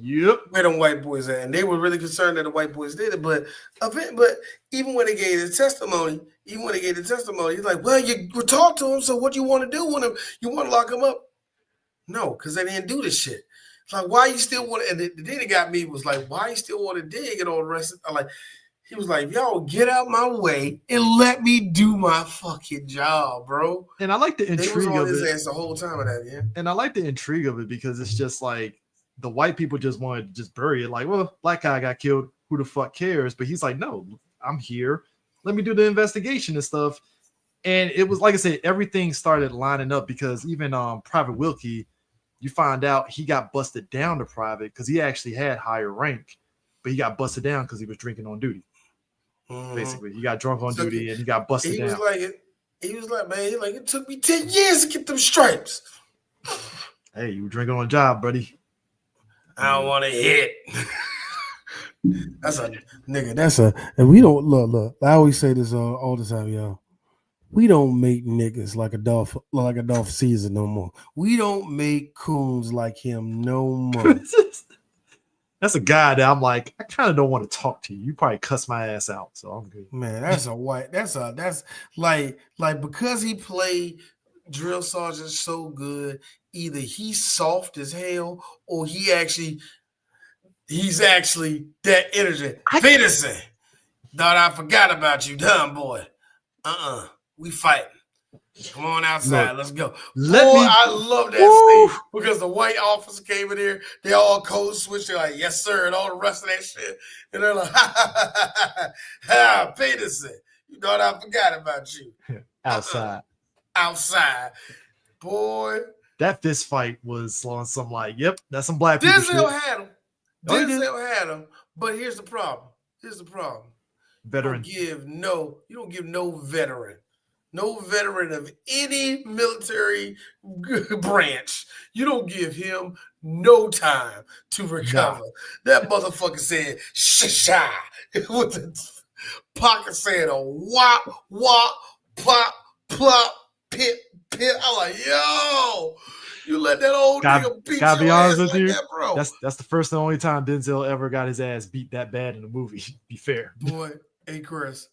Yep. Where them white boys at? And they were really concerned that the white boys did it. But even when they gave the testimony, he's like, well, you talked to him, so what you want to do with him? You want to lock him up? No, because they didn't do this shit. It's like, why you still want to? And the thing that got me was like, why you still want to dig and all the rest? I'm like, he was like, y'all get out my way and let me do my fucking job, bro. And I like the intrigue they was on of his it. ass the whole time of that, yeah. And I like the intrigue of it because it's just like the white people just wanted to just bury it. Like, well, black guy got killed. Who the fuck cares? But he's like, no, I'm here. Let me do the investigation and stuff. And it was, like I said, everything started lining up because even Private Wilkie, you find out he got busted down to private because he actually had higher rank, but he got busted down because he was drinking on duty. Mm-hmm. Basically, he got drunk on duty and he got busted down. He was like, man, it took me 10 years to get them stripes. Hey, you were drinking on a job, buddy. I don't want to hit. That's a nigga. And we don't look. I always say this all the time, y'all. We don't make niggas like Adolph Caesar no more. We don't make coons like him no more. That's a guy that I'm like, I kind of don't want to talk to you. You probably cuss my ass out, so I'm good. Man, that's like because he played drill sergeant so good, either he's soft as hell or he's actually that energy. Peterson, thought I forgot about you, dumb boy. We fighting. Come on outside. Let's go. I love that scene because the white officer came in here. They all code switched. They're like, yes, sir, and all the rest of that shit. And they're like, Peterson, you thought I forgot about you. Outside. Boy. That fist fight was on some like, yep, that's some black people shit. Denzel had him. But here's the problem. Veteran. You don't give no veteran no veteran of any military branch, you don't give him no time to Nah, recover. That motherfucker said, "Sha," with the pocket saying a wop, wop, plop, plop, pit, pit. I'm like, yo, you let that old got nigga beat gotta be your honest ass with like you. that, bro. That's the first and only time Denzel ever got his ass beat that bad in a movie. Be fair. Boy, hey Chris,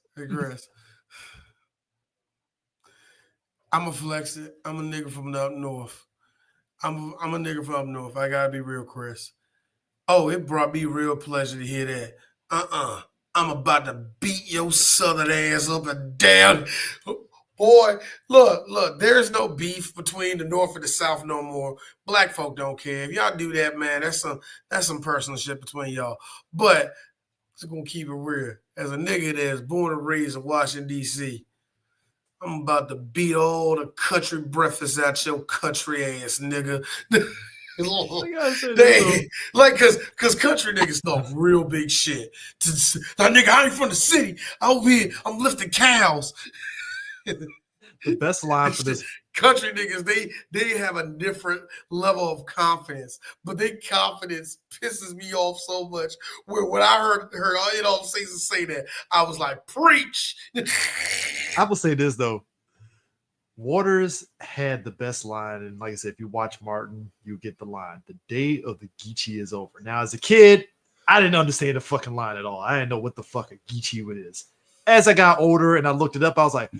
I'm a flex it. I'm a nigga from up north. I'm a nigga from up north. I gotta be real, Chris. Oh, it brought me real pleasure to hear that. I'm about to beat your southern ass up and down. Boy, look, there's no beef between the North and the South no more. Black folk don't care. If y'all do that, man, that's some personal shit between y'all. But just gonna keep it real. As a nigga that's born and raised in Washington, D.C., I'm about to beat all the country breakfast out your country ass, nigga. I gotta say this though. They like cause country niggas talk real big shit. Like nigga, I ain't from the city. I'm here, I'm lifting cows. The best line for this. Country niggas, they have a different level of confidence, but their confidence pisses me off so much. Where when I heard all Caesar say that, I was like, preach. I will say this though. Waters had the best line, and like I said, if you watch Martin, you get the line. The day of the Geechee is over. Now, as a kid, I didn't understand the fucking line at all. I didn't know what the fuck a Geechee is. As I got older and I looked it up, I was like,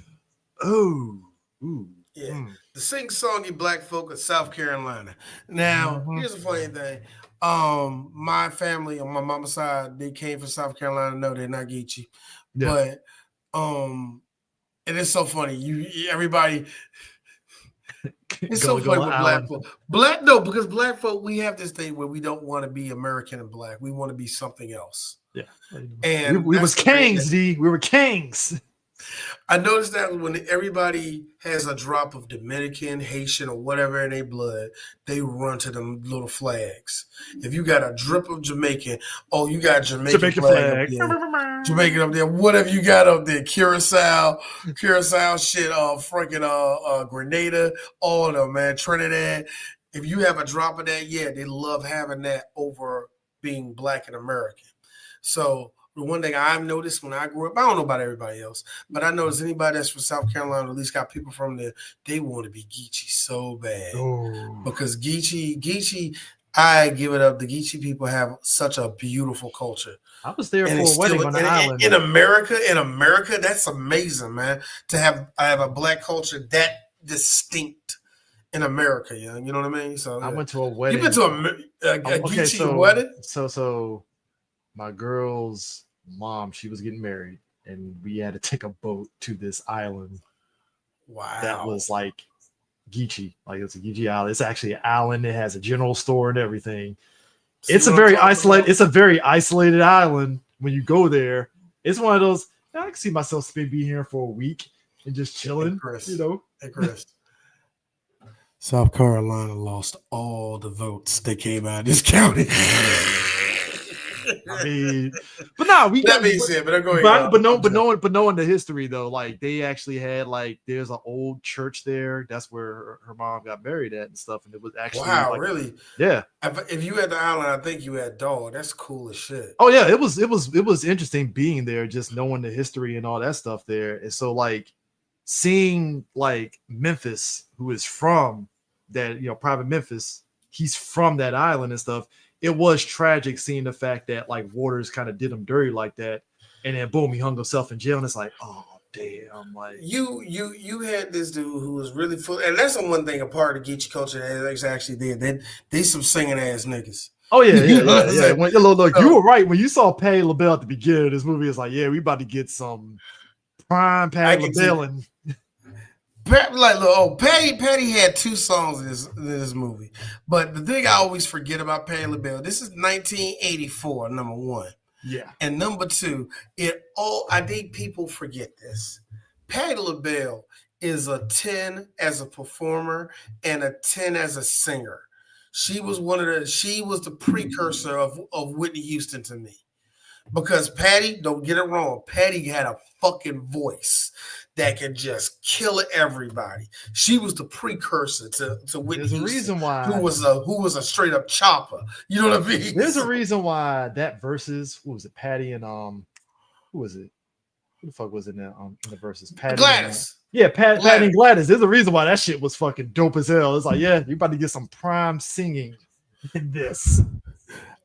oh, ooh, Yeah, the sing-songy black folk of South Carolina. Now, here's the funny thing. My family on my mama's side, they came from South Carolina. No, they're not Geechee. Yeah. But and it's so funny. Everybody it's so Gullah funny Gullah with black Island. folk. No, because black folk, we have this thing where we don't want to be American and black. We want to be something else. Yeah. And We that's was the thing kings, D. We were kings. I noticed that when everybody has a drop of Dominican, Haitian, or whatever in their blood, they run to them little flags. If you got a drip of Jamaican, oh, you got Jamaican Jamaican flag up flag. there. Jamaican up there, whatever you got up there, Curacao shit, freaking Grenada, all of them, man, Trinidad. If you have a drop of that, yeah, they love having that over being black and American. So the one thing I've noticed when I grew up, I don't know about everybody else, but I noticed anybody that's from South Carolina, or at least got people from there, they want to be Geechee so bad. Oh. Because Geechee, I give it up. The Geechee people have such a beautiful culture. I was there And for it's a wedding still on the island. in America, that's amazing, man. To have a black culture that distinct in America, yeah. You know what I mean? So I yeah. went to a You've wedding. been to a Okay, Geechee wedding? so my girl's mom, she was getting married, and we had to take a boat to this island that Wow. was like Geechee. Like it's a Geechee island. It's actually an island. It has a general store and everything. See It's a what I'm very talking isolated. about? It's a very isolated island. When you go there, it's one of those. I can see myself being here for a week and just Hey chilling. Chris. You know, Hey Chris. South Carolina lost all the votes that came out of this county. I mean, but no, we That got. being said, but go ahead, y'all. I'm joking. But knowing the history though, like they actually had like there's an old church there. That's where her mom got married at and stuff, and it was actually Wow, like really? yeah. If you had the island, I think you had dog. That's cool as shit. Oh yeah, it was interesting being there, just knowing the history and all that stuff there. And so like seeing like Memphis, who is from that, private Memphis, he's from that island and stuff. It was tragic seeing the fact that like Waters kind of did him dirty like that, and then boom, he hung himself in jail, and it's like, oh damn, like You had this dude who was really full, and that's the one thing a part of Geechee culture that is actually there. They some singing ass niggas. oh yeah, You know what I'm yeah. saying? Look, So- you were right when you saw Patti LaBelle at the beginning of this movie. It's like, yeah, we about to get some prime I Patti can see LaBelle and Patty had two songs in this movie. But the thing I always forget about Patty LaBelle, this is 1984, number one. yeah. And number two, I think people forget this. Patty LaBelle is a 10 as a performer and a 10 as a singer. She was the precursor of Whitney Houston to me. Because Patty, don't get it wrong, Patty had a fucking voice that can just kill everybody. She was the precursor to Whitney There's a Houston, reason who why. was a straight up chopper. You know what I mean? There's a So, reason why that versus what was it, Patty and who was it? Who the fuck was in the verses? Patty and Gladys, yeah, Patty Gladys. and Gladys. There's a reason why that shit was fucking dope as hell. It's like, yeah, you about to get some prime singing in this.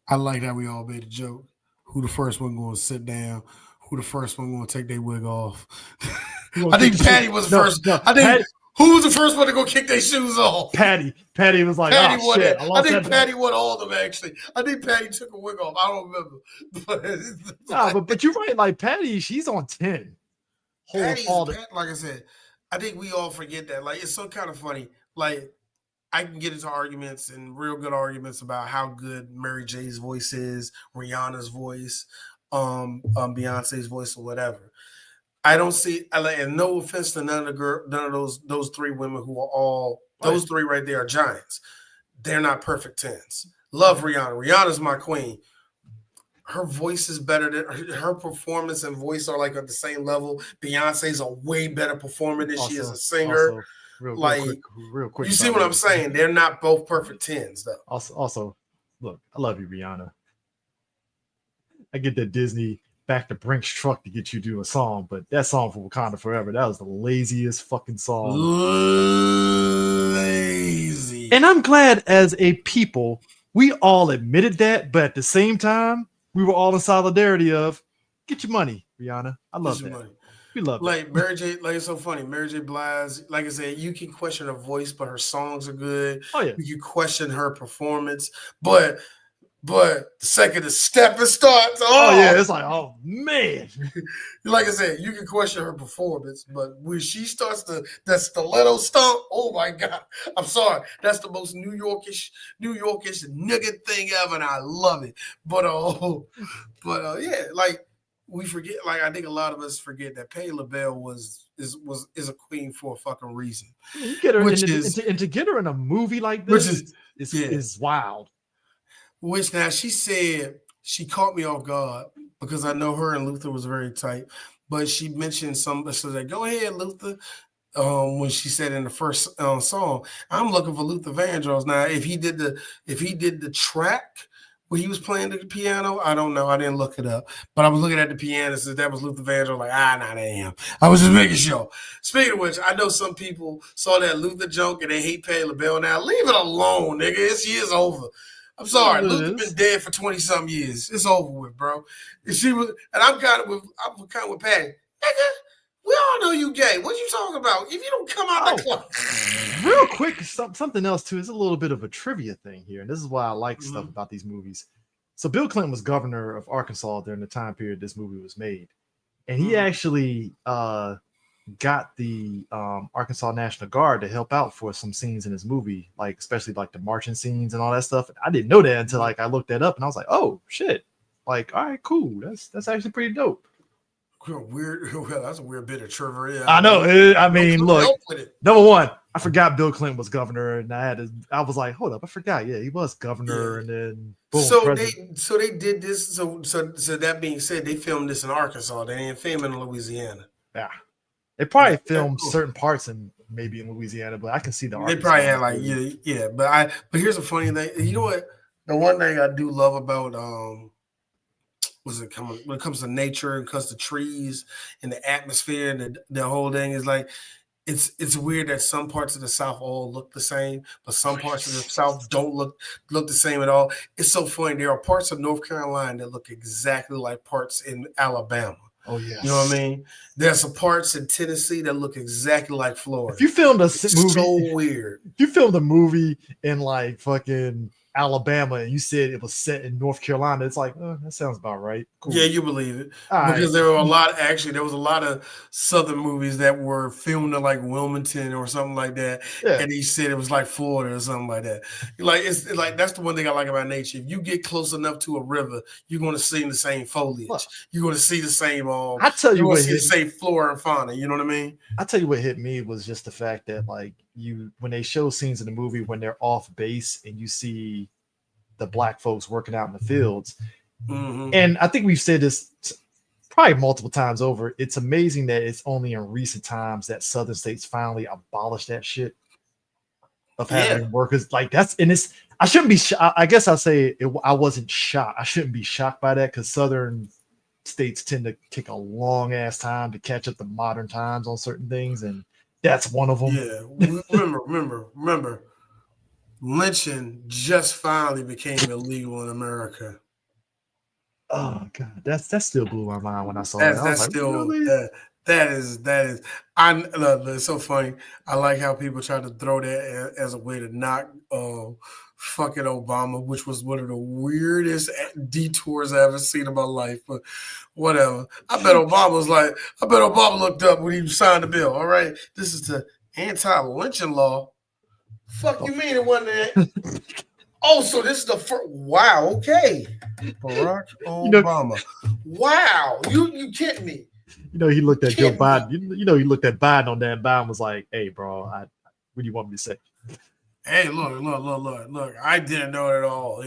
I like how we all made a joke. Who the first one going to sit down? Who the first one going to take their wig off? You gonna I kick think the shit? Patty was the No, first. no, I think Patty, who was the first one to go kick their shoes off? Patty was like, Patty oh won shit, it. I I lost think that bet. Patty won all of them actually. I think Patty took a wig off. I don't remember. Nah, but you're right. Like Patty, she's on 10. Hold Patty is all the Pat. Like I said, I think we all forget that. Like it's so kind of funny. Like I can get into arguments and real good arguments about how good Mary J's voice is, Rihanna's voice, Beyonce's voice, or whatever. I don't see. And no offense to none of those three women who are all right. those three right there are giants. They're not perfect tens. Love Rihanna. Rihanna's my queen. Her voice is better than her performance and voice are like at the same level. Beyonce's a way better performer than she is a singer. Also, Like real quick you see about what I'm Rihanna. saying? They're not both perfect tens though. Also, look, I love you, Rihanna. I get that Disney back to Brinks truck to get you to do a song, but that song for Wakanda Forever, that was the laziest fucking song. Lazy. And I'm glad as a people, we all admitted that, but at the same time, we were all in solidarity of get your money, Rihanna. I love that. Money. We love Like that. Mary J, like it's so funny. Mary J. Blige, like I said, you can question her voice, but her songs are good. Oh yeah. You can question her performance, but the second the stepping starts, Oh yeah, it's like, oh man. like I said, you can question her performance, but when she starts that stiletto stomp, oh my god, I'm sorry, that's the most New Yorkish nigga thing ever, and I love it. But yeah, like we forget, like I think a lot of us forget that Patti LaBelle is a queen for a fucking reason, I mean, you get her which and to get her in a movie like which this is wild. Which now she said she caught me off guard because I know her and Luther was very tight. But she mentioned something. So like, go ahead, Luther. When she said in the first song, I'm looking for Luther Vandross. Now, if he did the track where he was playing the piano, I don't know. I didn't look it up. But I was looking at the piano, so that was Luther Vandross. Like, not I am. I was just making sure. Speaking of which, I know some people saw that Luther joke and they hate Patti LaBelle now. Leave it alone, nigga. This year's over. I'm sorry, Luther been dead for 20-some years. It's over with, bro. And I'm kind of with Patty. Nigga, we all know you gay. What you talking about? If you don't come out the club. Real quick, something else too. It's a little bit of a trivia thing here, and this is why I like stuff about these movies. So Bill Clinton was governor of Arkansas during the time period this movie was made, and he actually got the Arkansas National Guard to help out for some scenes in his movie, like especially like the marching scenes and all that stuff. I didn't know that until like I looked that up, and I was like, oh shit, like all right, cool, that's actually pretty dope. Weird. Well, that's a weird bit of trivia. I know. I mean, look. Number one, I forgot Bill Clinton was governor, and I was like, hold up, I forgot. Yeah, he was governor, and then boom. So they did this. So that being said, they filmed this in Arkansas. They didn't film it in Louisiana. Yeah, they probably filmed certain parts in maybe in Louisiana, but I can see the They probably had like yeah. But here's a funny thing. You know what? The one thing I do love about when it comes to nature and comes to trees and the atmosphere and the whole thing is like it's weird that some parts of the South all look the same, but some parts of the South don't look the same at all. It's so funny. There are parts of North Carolina that look exactly like parts in Alabama. Oh yeah, you know what I mean. There's some parts in Tennessee that look exactly like Florida. If you filmed a movie, so weird. If you filmed a movie in like fucking Alabama and you said it was set in North Carolina, it's like, that sounds about right. Cool. Yeah, you believe it. All because there were there was a lot of Southern movies that were filmed in like Wilmington or something like that. Yeah. And he said it was like Florida or something like that. Like it's like that's the one thing I like about nature. If you get close enough to a river, you're going to see the same foliage. Look, you're going to see the same I tell you what see the same flora and fauna. You know what I mean? I tell you what hit me was just the fact that like when they show scenes in the movie when they're off base and you see the black folks working out in the fields, And I think we've said this probably multiple times over. It's amazing that it's only in recent times that Southern states finally abolished that shit of having workers like that's. And it's I shouldn't be. I guess I'll say I wasn't shocked. I shouldn't be shocked by that because Southern states tend to take a long ass time to catch up to modern times on certain things, and that's one of them. Yeah, remember, lynching just finally became illegal in America. Oh god, that still blew my mind when I saw that. I was That's like, still really? that is. I look, it's so funny. I like how people try to throw that as a way to knock fucking Obama, which was one of the weirdest detours I ever seen in my life. But whatever. I bet Obama looked up when he signed the bill. All right, this is the anti-lynching law. Fuck you mean it wasn't that? Oh, so this is the first. Wow. Okay. Barack Obama. Wow. You kidding me? He looked at Joe Biden. He looked at Biden on that. And Biden was like, "Hey, bro, what do you want me to say?" Hey, look. I didn't know it at all.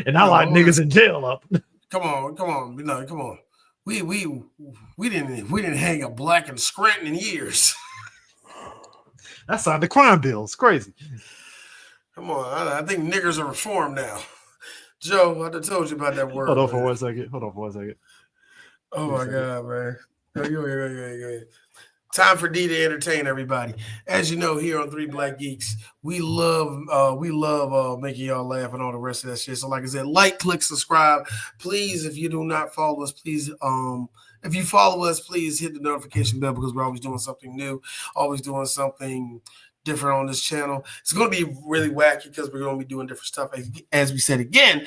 And I like niggas in jail up. Come on. Come on. We didn't hang a black in Scranton in years. That's on the crime bill. It's crazy. Come on, I think niggers are reformed now. Joe, I told you about that word. Hold on for 1 second. Oh my god, man. Go ahead. Time for D to entertain everybody. As you know, here on Three Black Geeks, we love making y'all laugh and all the rest of that shit. So, like I said, like, click, subscribe. Please, if you do not follow us, please if you follow us, please hit the notification bell because we're always doing something new, always doing something different on this channel. It's going to be really wacky because we're going to be doing different stuff. As we said again,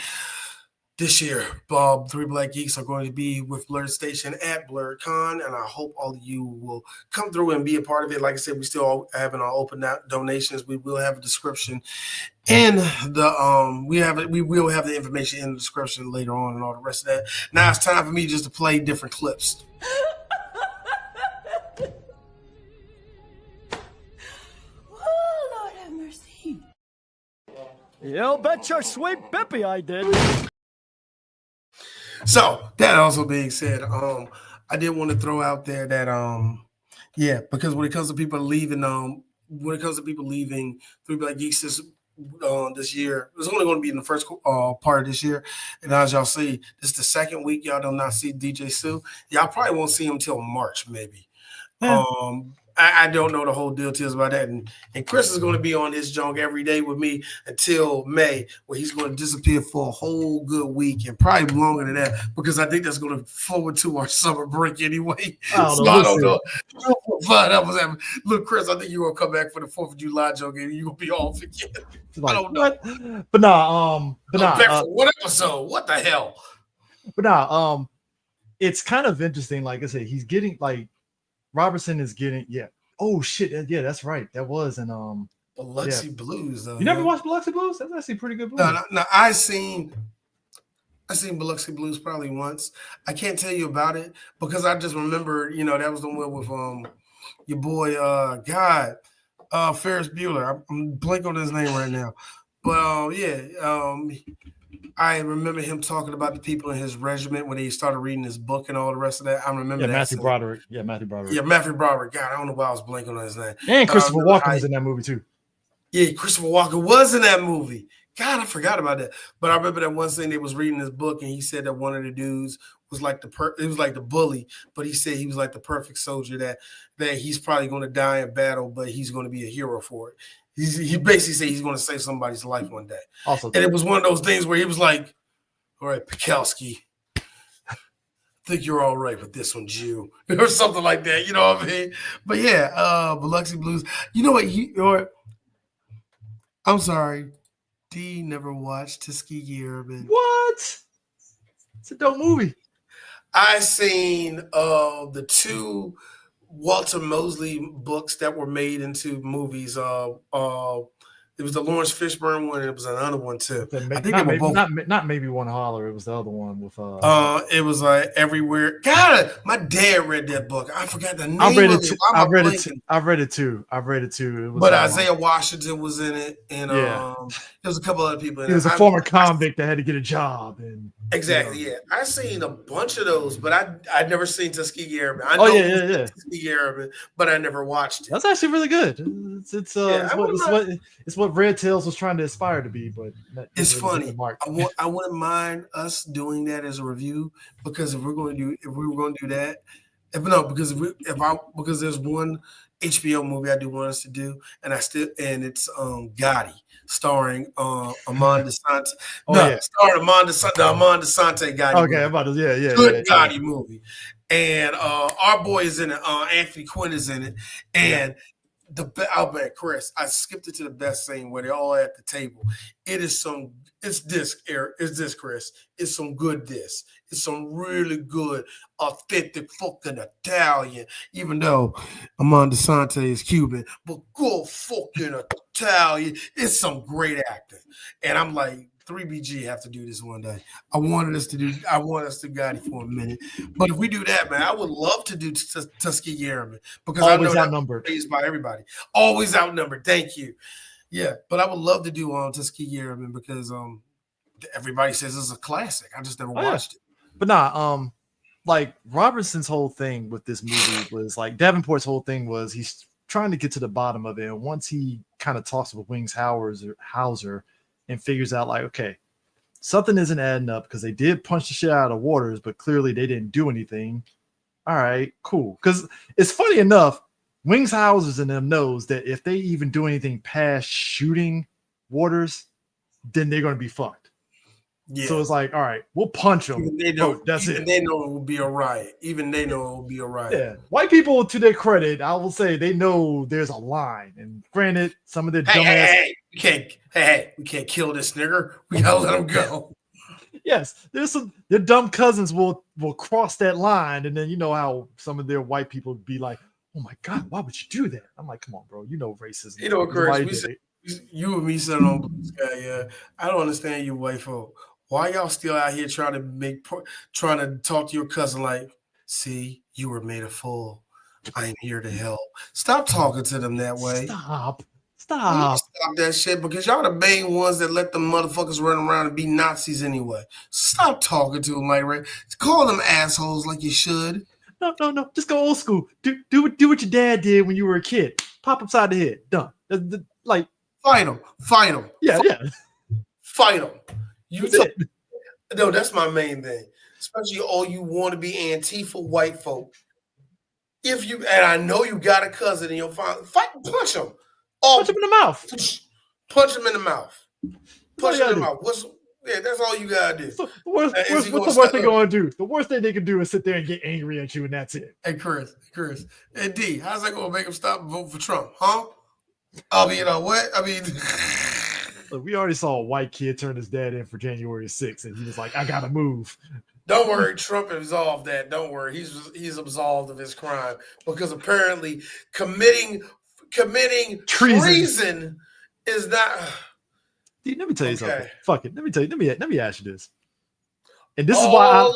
this year, Three Black Geeks are going to be with BlerDCon at BlerDCon, and I hope all of you will come through and be a part of it. Like I said, we still having our open donations. We will have a description, and we will have the information in the description later on, and all the rest of that. Now it's time for me just to play different clips. You bet your sweet bippy I did. So that also being said, I did want to throw out there that because when it comes to people leaving, Three Black Geeks this year, it's only going to be in the first part of this year. And as y'all see, this is the second week y'all do not see DJ Sue. Y'all probably won't see him till March, maybe. Yeah. I don't know the whole deal about that. And Chris is going to be on his junk every day with me until May, where he's going to disappear for a whole good week and probably longer than that, because I think that's going to forward to our summer break anyway. I don't know. Look, Chris, I think you're going to come back for the 4th of July junk and you're going to be off again. Like, I don't know. What episode? What the hell? But it's kind of interesting. Like I said, he's getting Robertson is getting Oh shit! Yeah, that's right. That was in Biloxi Blues. Though, you never watched Biloxi Blues? That's actually pretty good. Blues. No. I seen Biloxi Blues probably once. I can't tell you about it because I just remember, that was the one with your boy Ferris Bueller. I'm blanking on his name right now, but I remember him talking about the people in his regiment when he started reading his book and all the rest of that. I remember that. Matthew Broderick. Yeah, Matthew Broderick. God, I don't know why I was blanking on his name. And Christopher Walken was in that movie too. Yeah, Christopher Walken was in that movie. God, I forgot about that. But I remember that one thing they was reading his book, and he said that one of the dudes was like it was like the bully, but he said he was like the perfect soldier that he's probably going to die in battle, but he's going to be a hero for it. He basically said he's going to save somebody's life one day. And it was one of those things where he was like, all right, Pekelski, I think you're all right with this one, Jew, or something like that. You know what I mean? But yeah, Biloxi Blues. You know what? I'm sorry. D never watched Tuskegee Airmen. What? It's a dope movie. I seen the 2 Walter Mosley books that were made into movies. It was the Lawrence Fishburne one, and it was another one too. I think they were both. Not Maybe One Holler. It was the other one with. It was Everywhere. God, my dad read that book. I forgot the name. I read it too. It was, but Isaiah Washington was in it, and there was a couple other people. He was a former convict that had to get a job, and Exactly. Yeah, I seen a bunch of those, but I never seen Tuskegee Airmen. I Oh know yeah, it was yeah, yeah. Tuskegee Airmen, but I never watched it. That's actually really good. It's Yeah, I wouldn't mind. it's what Red Tails was trying to aspire to be, but It's never really hit the funny. mark. I wouldn't mind us doing that as a review because if we were going to do that, if no, because because there's one HBO movie I do want us to do, and it's Gotti starring Amon DeSante. Oh No, yeah. starring the Amon DeSante Gotti Okay, movie. I'm about to Good yeah. Gotti movie, and our boy is in it. Anthony Quinn is in it, and I'll bet Chris. I skipped it to the best scene where they're all at the table. It is some. It's this, Eric. It's this, Chris. It's some good. It's some really good, authentic fucking Italian. Even though Amon DeSante is Cuban, but good fucking Italian. It's some great acting, and I'm like. 3BG have to do this one day. I want us to Gotti for a minute. But if we do that, man, I would love to do Tuskegee Airmen because I know always that's outnumbered. praised by everybody. Always outnumbered. Thank you. Yeah, but I would love to do Tuskegee Airmen because everybody says it's a classic. I just never watched it. But nah, like Robertson's whole thing with this movie was like Davenport's whole thing was he's trying to get to the bottom of it. And once he kind of talks with Wings Hauser and figures out like, okay, something isn't adding up because they did punch the shit out of Waters, but clearly they didn't do anything. All right, cool. Because it's funny enough, Wings Houses and them knows that if they even do anything past shooting Waters, then they're going to be fucked. Yeah. So it's like, all right, we'll punch them. That's it. They know it will be all right. Even they know it will be all right. Yeah. White people, to their credit, I will say they know there's a line. And granted, some of their dumbass. We can't kill this nigger. We gotta let him go. Yes, their dumb cousins will cross that line, and then you know how some of their white people be like, "Oh my god, why would you do that?" I'm like, "Come on, bro, you know racism." You know, Chris, you and me sitting on Blue Sky. Yeah, I don't understand you white folk. Why y'all still out here trying to talk to your cousin like, see, you were made a fool. I am here to help. Stop talking to them that way. Stop that shit because y'all the main ones that let them motherfuckers run around and be Nazis anyway. Stop talking to them like that. Call them assholes like you should. No. Just go old school. Do what your dad did when you were a kid. Pop upside the head. Done. Like fight them. Yeah. Fight them. No, that's my main thing. Especially all you want to be Antifa white folk. If you and I know you got a cousin in your family, punch him. Punch him in the mouth. Punch him in the mouth. Punch him in the mouth. That's all you gotta do. So what's the worst thing going to do? The worst thing they can do is sit there and get angry at you, and that's it. Hey, Chris. Hey, D, how's that gonna make him stop and vote for Trump? Huh? I mean, you know what? I mean, look, we already saw a white kid turn his dad in for January 6th, and he was like, "I gotta move." Don't worry, Trump absolved that. Don't worry, he's absolved of his crime because apparently committing treason is not. Dude, let me tell you something. Fuck it. Let me tell you. Let me ask you this. And this is why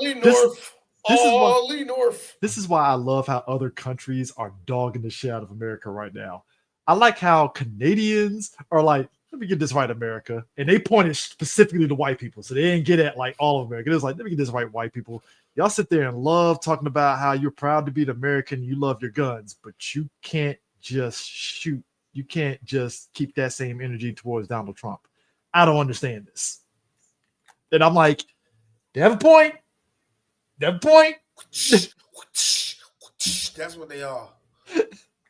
this is why I love how other countries are dogging the shit out of America right now. I like how Canadians are like, let me get this right, America. And they pointed specifically to white people. So they didn't get at like all of America. It was like, let me get this right, white people. Y'all sit there and love talking about how you're proud to be an American. You love your guns, but you can't just shoot. You can't just keep that same energy towards Donald Trump. I don't understand this. And I'm like, they have a point. That's what they are.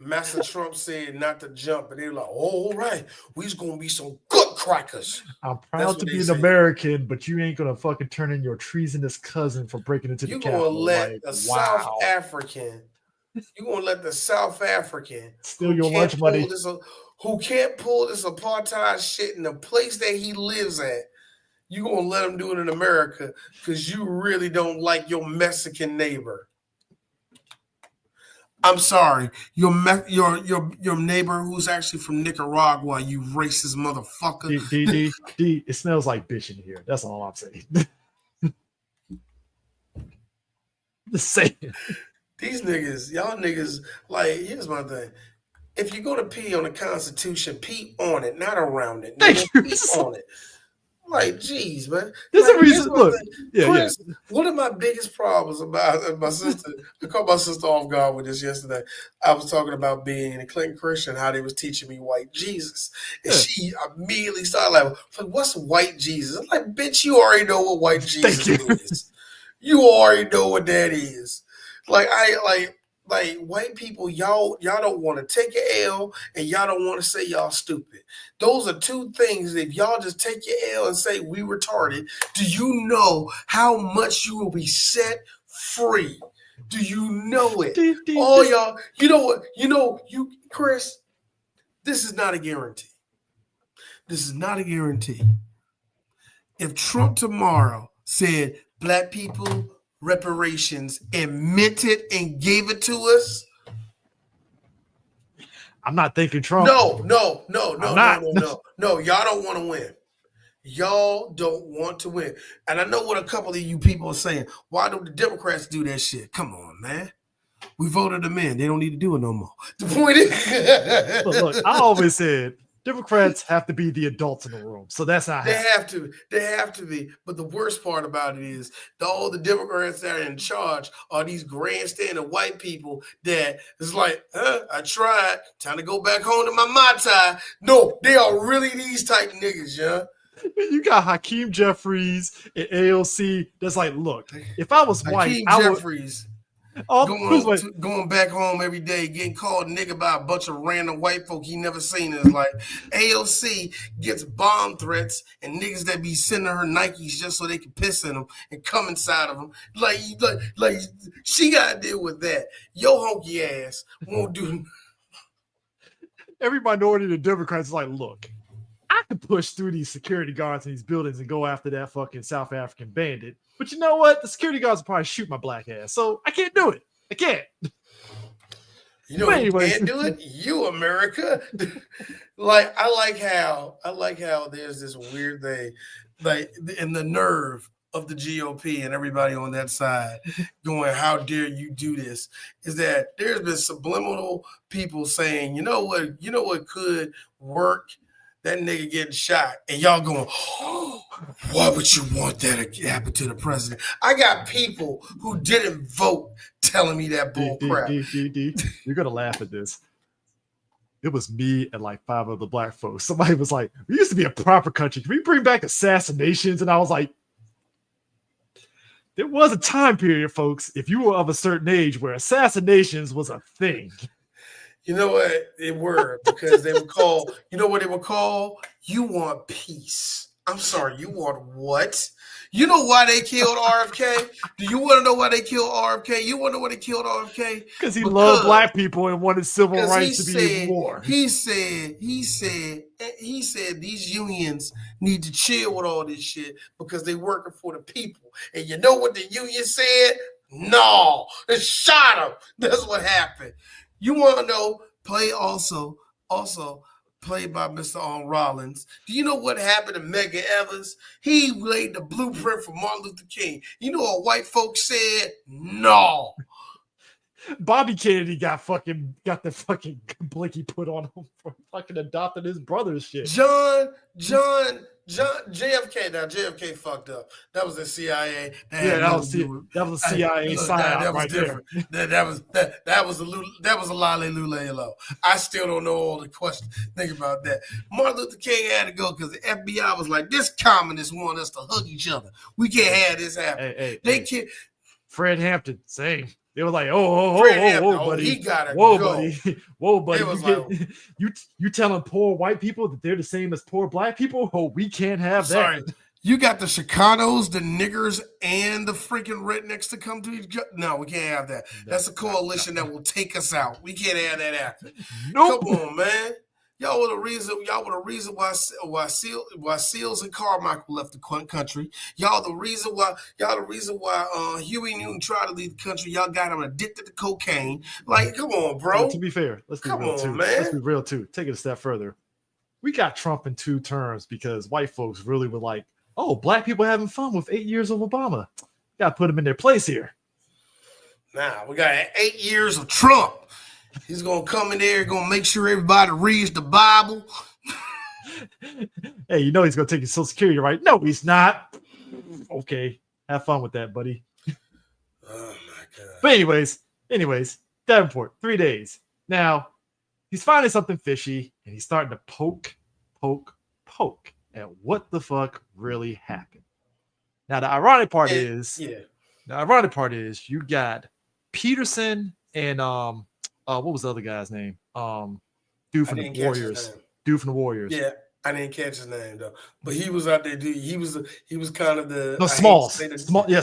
Master Trump said not to jump, and they were like, "Oh, all right, we's gonna be some good crackers." I'm proud to be an American, but you ain't gonna fucking turn in your treasonous cousin for breaking into the Capitol. You're gonna let the South African. You're gonna let the South African steal your lunch money. Who can't pull this apartheid shit in the place that he lives at? You gonna let him do it in America because you really don't like your Mexican neighbor. I'm sorry, your neighbor who's actually from Nicaragua, you racist motherfucker. D, it smells like bitch in here. That's all I'm saying. Just saying. These niggas, y'all niggas, like, here's my thing. If you're gonna pee on the Constitution, pee on it, not around it. Thank you. Pee on it. Like, geez, man. There's Like, a here's reason. my Look, thing. yeah, Chris, one of my biggest problems about my sister, I caught my sister off guard with this yesterday. I was talking about being a Clinton Christian, how they was teaching me white Jesus. And Yeah. she immediately started like, what's white Jesus? I'm like, bitch, you already know what white Jesus you. is. You already know what that is. Like white people, y'all don't want to take an L and y'all don't want to say y'all stupid. Those are two things. If y'all just take your L and say we retarded, do you know how much you will be set free? Do you know it? All y'all, you know what? You Chris, this is not a guarantee. This is not a guarantee. If Trump tomorrow said black people reparations and meant it and gave it to us, I'm not thinking Trump. No. Y'all don't want to win. Y'all don't want to win. And I know what a couple of you people are saying. Why don't the Democrats do that shit? Come on, man. We voted them in. They don't need to do it no more. The point is, look, I always said Democrats have to be the adults in the room. So that's not They have to be. But the worst part about it is all the Democrats that are in charge are these grandstanding white people that is like, I tried. Time to go back home to my Mai Tai. No, they are really these type niggas, yeah. You got Hakeem Jeffries and AOC. That's like, look, if I was white, Hakeem I Jeffries would. Going back home every day, getting called nigga by a bunch of random white folk he never seen in his life. AOC gets bomb threats and niggas that be sending her Nikes just so they can piss in them and come inside of them. Like she got to deal with that. Yo honky ass won't do. Every minority of the Democrats is like, look, I could push through these security guards in these buildings and go after that fucking South African bandit. But you know what? The security guards will probably shoot my black ass. So I can't do it. I can't. You know, you can't do it. You America. I like how there's this weird thing, like in the nerve of the GOP and everybody on that side going, how dare you do this? Is that there's been subliminal people saying, you know what could work? That nigga getting shot, and y'all going, oh, why would you want that to happen to the president? I got people who didn't vote telling me that bull crap. You're gonna laugh at this. It was me and like 5 other black folks. Somebody was like, we used to be a proper country. Can we bring back assassinations? And I was like, there was a time period, folks, if you were of a certain age where assassinations was a thing. You know what they were, because they would call, you know what they would call? You want peace. I'm sorry, you want what? You know why they killed RFK? Do you want to know why they killed RFK? You want to know why they killed RFK? Because he loved black people and wanted civil rights to be in war. He said these unions need to chill with all this shit because they working for the people. And you know what the union said? No, they shot him. That's what happened. You want to know, also played by Mr. Rollins. Do you know what happened to Medgar Evers? He laid the blueprint for Martin Luther King. You know what white folks said? No. Bobby Kennedy got the fucking blicky put on him for fucking adopting his brother's shit. John JFK. Now JFK fucked up. That was the CIA. That was a CIA psyop right different. There. That was a lolly. I still don't know all the questions. Think about that. Martin Luther King had to go because the FBI was like, this communists want us to hug each other. We can't have this happen. Can't. Fred Hampton, same. They were like, buddy. He gotta go. Whoa, buddy. You telling poor white people that they're the same as poor black people? Oh, we can't have that. Sorry. You got the Chicanos, the niggers, and the freaking rednecks to come to each other. No, we can't have that. That's a coalition that will take us out. We can't have that happen. Nope. Come on, man. Y'all were the reason why Seals and Carmichael left the country. Y'all the reason why Huey Newton tried to leave the country. Y'all got him addicted to cocaine. Like, come on, bro. Well, to be fair, let's be real too. Take it a step further. We got Trump in 2 terms because white folks really were like, oh, black people having fun with 8 years of Obama. Got to put them in their place here. Nah, we got 8 years of Trump. He's going to come in there, going to make sure everybody reads the Bible. Hey, you know he's gonna take your Social Security, right? No, he's not. Okay, have fun with that, buddy. Oh my god. But anyways, Davenport, 3 days. Now he's finding something fishy, and he's starting to poke at what the fuck really happened. Now the ironic part is you got Peterson and what was the other guy's name? Dude from the Warriors. Dude from the Warriors. Yeah, I didn't catch his name though, but he was out there. Dude, he was kind of the Smalls.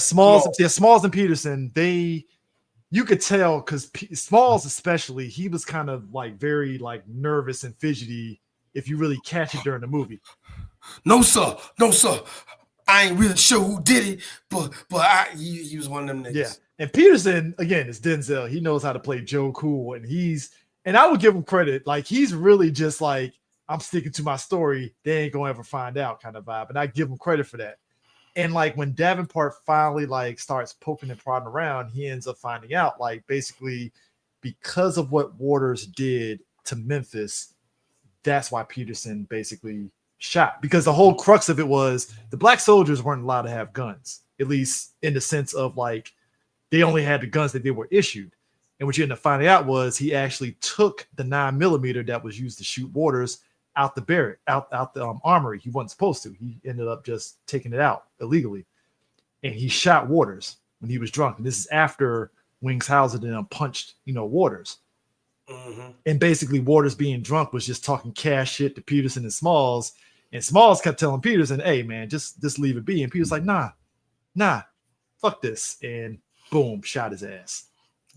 Smalls and Peterson. You could tell because Smalls especially, he was kind of like very like nervous and fidgety. If you really catch it during the movie. No sir. I ain't really sure who did it, but he was one of them niggas. Yeah, and Peterson again is Denzel. He knows how to play Joe Cool, and I would give him credit. Like he's really just like, I'm sticking to my story. They ain't gonna ever find out kind of vibe, and I give him credit for that. And like when Davenport finally like starts poking and prodding around, he ends up finding out like basically because of what Waters did to Memphis, that's why Peterson basically shot, because the whole crux of it was the black soldiers weren't allowed to have guns, at least in the sense of like they only had the guns that they were issued. And what you ended up finding out was he actually took the 9mm that was used to shoot Waters out the barrack, out the armory. He wasn't supposed to. He ended up just taking it out illegally, and he shot Waters when he was drunk. And this is after Wings Hauser then punched Waters. Mm-hmm. And basically Waters being drunk was just talking cash shit to Peterson and Smalls. And Smalls kept telling Peterson, hey, man, just leave it be. And Peter's like, nah, fuck this. And boom, shot his ass.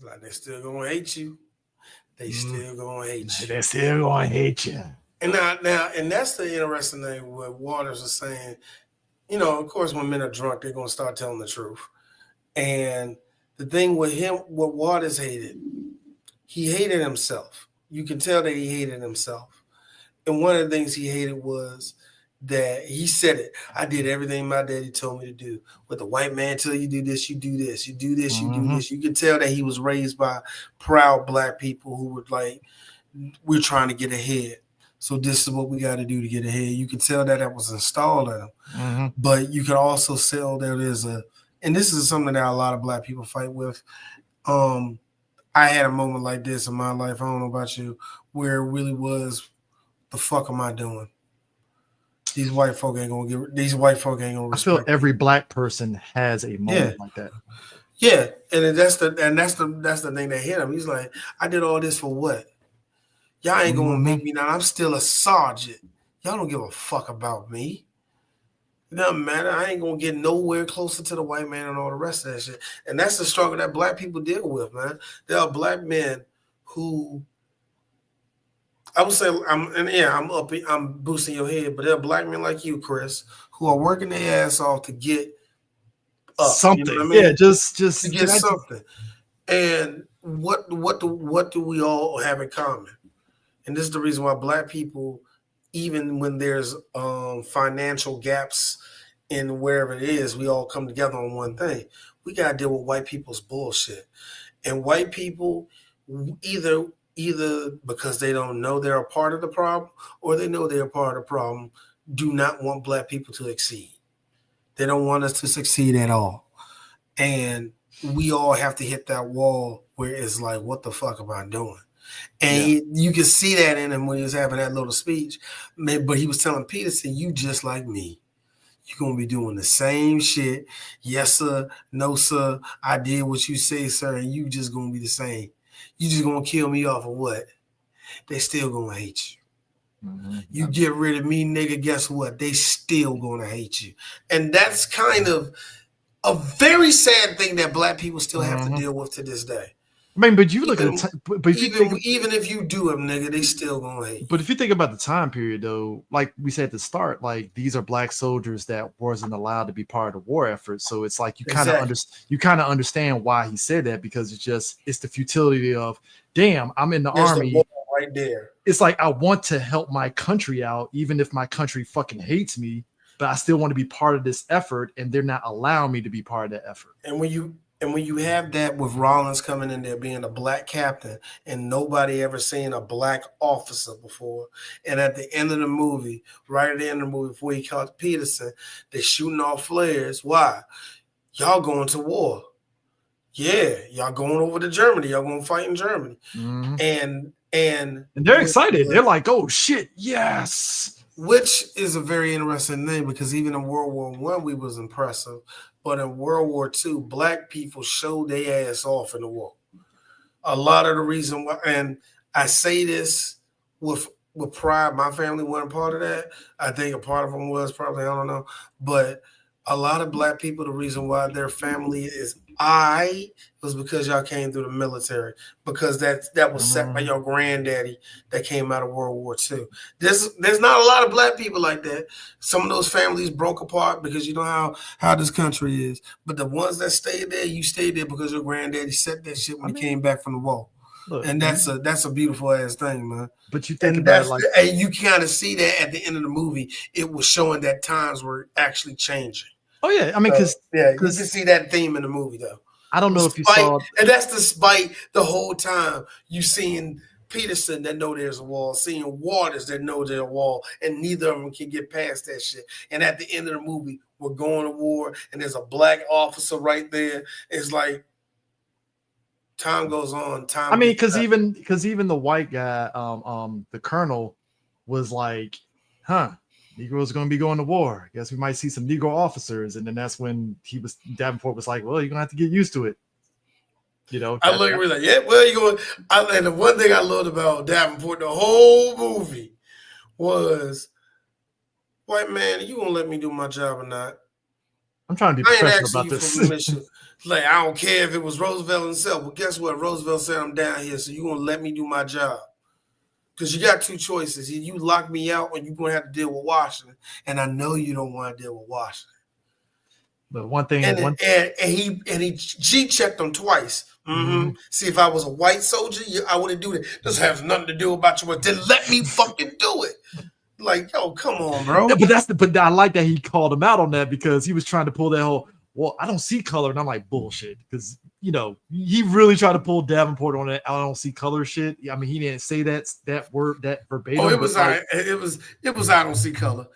Like, they still going to hate you. They still going to hate you. They're still going to hate you. And now, and that's the interesting thing what Waters was saying. Of course, when men are drunk, they're going to start telling the truth. And the thing with him, what Waters hated, he hated himself. You can tell that he hated himself. And one of the things he hated was that he said it. I did everything my daddy told me to do. What the white man tell you do this, you do this. You do this, you do this. You can tell that he was raised by proud black people who were like, we're trying to get ahead. So this is what we got to do to get ahead. You can tell that was installed in him. But you can also tell there is and this is something that a lot of black people fight with. I had a moment like this in my life, I don't know about you, where it really was, the fuck am I doing? These white folk ain't gonna respect. I feel every black person has a moment like that. Yeah, and that's the thing that hit him. He's like, I did all this for what? Y'all ain't gonna make me now. I'm still a sergeant. Y'all don't give a fuck about me. It doesn't matter. I ain't gonna get nowhere closer to the white man and all the rest of that shit. And that's the struggle that black people deal with, man. There are black men who, I would say, I'm boosting your head, but there are black men like you, Chris, who are working their ass off to get up, something. You know what I mean? Yeah, just to get something. And what do we all have in common? And this is the reason why black people, even when there's financial gaps in wherever it is, we all come together on one thing. We got to deal with white people's bullshit. And white people, either because they don't know they're a part of the problem or they know they're a part of the problem, do not want black people to exceed. They don't want us to succeed at all. And we all have to hit that wall where it's like, what the fuck am I doing? And you can see that in him when he was having that little speech. But he was telling Peterson, you just like me. You're going to be doing the same shit. Yes, sir. No, sir. I did what you say, sir. And you just going to be the same. You just going to kill me off of what? They still going to hate you. You get rid of me, nigga, guess what? They still going to hate you. And that's kind of a very sad thing that black people still have to deal with to this day. I mean, but you look at even if you do them, nigga, they still gonna hate. But if you think about the time period, though, like we said at the start, like these are black soldiers that wasn't allowed to be part of the war effort. So it's like you kind of understand why he said that, because it's the futility of, damn, I'm in the army right there. It's like I want to help my country out, even if my country fucking hates me, but I still want to be part of this effort, and they're not allowing me to be part of that effort. And when you And when you have that with Rollins coming in there being a black captain and nobody ever seen a black officer before, and at the end of the movie, right at the end of the movie, before he caught Peterson, they're shooting off flares. Why? Y'all going to war. Yeah, y'all going over to Germany. Y'all going to fight in Germany. Mhm. And they're excited. They're like, "Oh shit, yes!" Which is a very interesting thing because even in World War One, we was impressive, but in World War Two, black people showed their ass off in the war. A lot of the reason why, and I say this with pride. My family wasn't part of that. I think a part of them was probably, I don't know, but a lot of black people, the reason why their family is was because y'all came through the military, because that was set by your granddaddy that came out of World War II. There's not a lot of black people like that. Some of those families broke apart because you know how this country is. But the ones that stayed there, you stayed there because your granddaddy set that shit when he came back from the war. Look, And that's a beautiful ass thing, man. But you think about it like, and you kind of see that at the end of the movie, it was showing that times were actually changing. oh yeah, I mean, because you can see that theme in the movie though. I don't know if you saw, and that's despite the whole time you seeing Peterson that know there's a wall, seeing Waters that know there's a wall, and neither of them can get past that shit. And at the end of the movie, we're going to war, and there's a black officer right there. It's like time goes on. Time. I mean, because even the white guy, the colonel, was like, "Huh, Negroes going to be going to war. I guess we might see some Negro officers." And then that's when Davenport was like, "Well, you're gonna have to get used to it." You know, I look at me like, yeah, well, you going. And the one thing I loved about Davenport, the whole movie, was, white man, you gonna let me do my job or not? I'm trying to be professional about this. Like, I don't care if it was Roosevelt himself. Well, guess what? Roosevelt said I'm down here, so you gonna let me do my job. Because you got two choices. Either you lock me out or you're gonna have to deal with Washington. And I know you don't want to deal with Washington. But one thing, and he G-checked him twice. Mm-hmm. See, if I was a white soldier, I wouldn't do that. This has nothing to do about you. Then let me fucking do it. Like, yo, come on, bro. Yeah, but I like that he called him out on that because he was trying to pull that whole, well, I don't see color, and I'm like, bullshit, because you know he really tried to pull Davenport on that I don't see color shit. I mean, he didn't say that word that verbatim. Oh, it was like, it was I don't see color.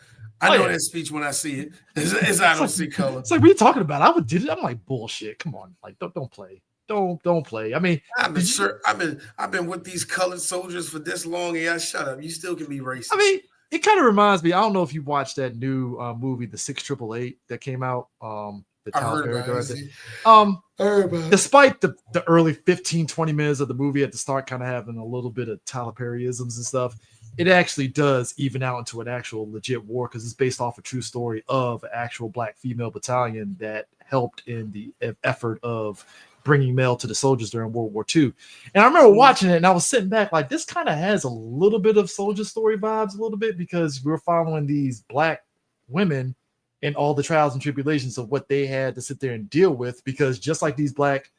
I know that speech when I see it. It's I don't see color. It's like, what are you talking about? I would did it. I'm like, bullshit. Come on, like don't play. Don't play. I mean, I've been with these colored soldiers for this long, and y'all shut up. You still can be racist. I mean, it kind of reminds me. I don't know if you watched that new movie, the 6888 that came out. The Tyler Perry directed. Despite the early 15-20 minutes of the movie at the start kind of having a little bit of Tyler Perryisms and stuff, it actually does even out into an actual legit war because it's based off a true story of an actual black female battalion that helped in the effort of bringing mail to the soldiers during World War II. And I remember watching it and I was sitting back like, this kind of has a little bit of soldier story vibes a little bit because we're following these black women and all the trials and tribulations of what they had to sit there and deal with, because just like these black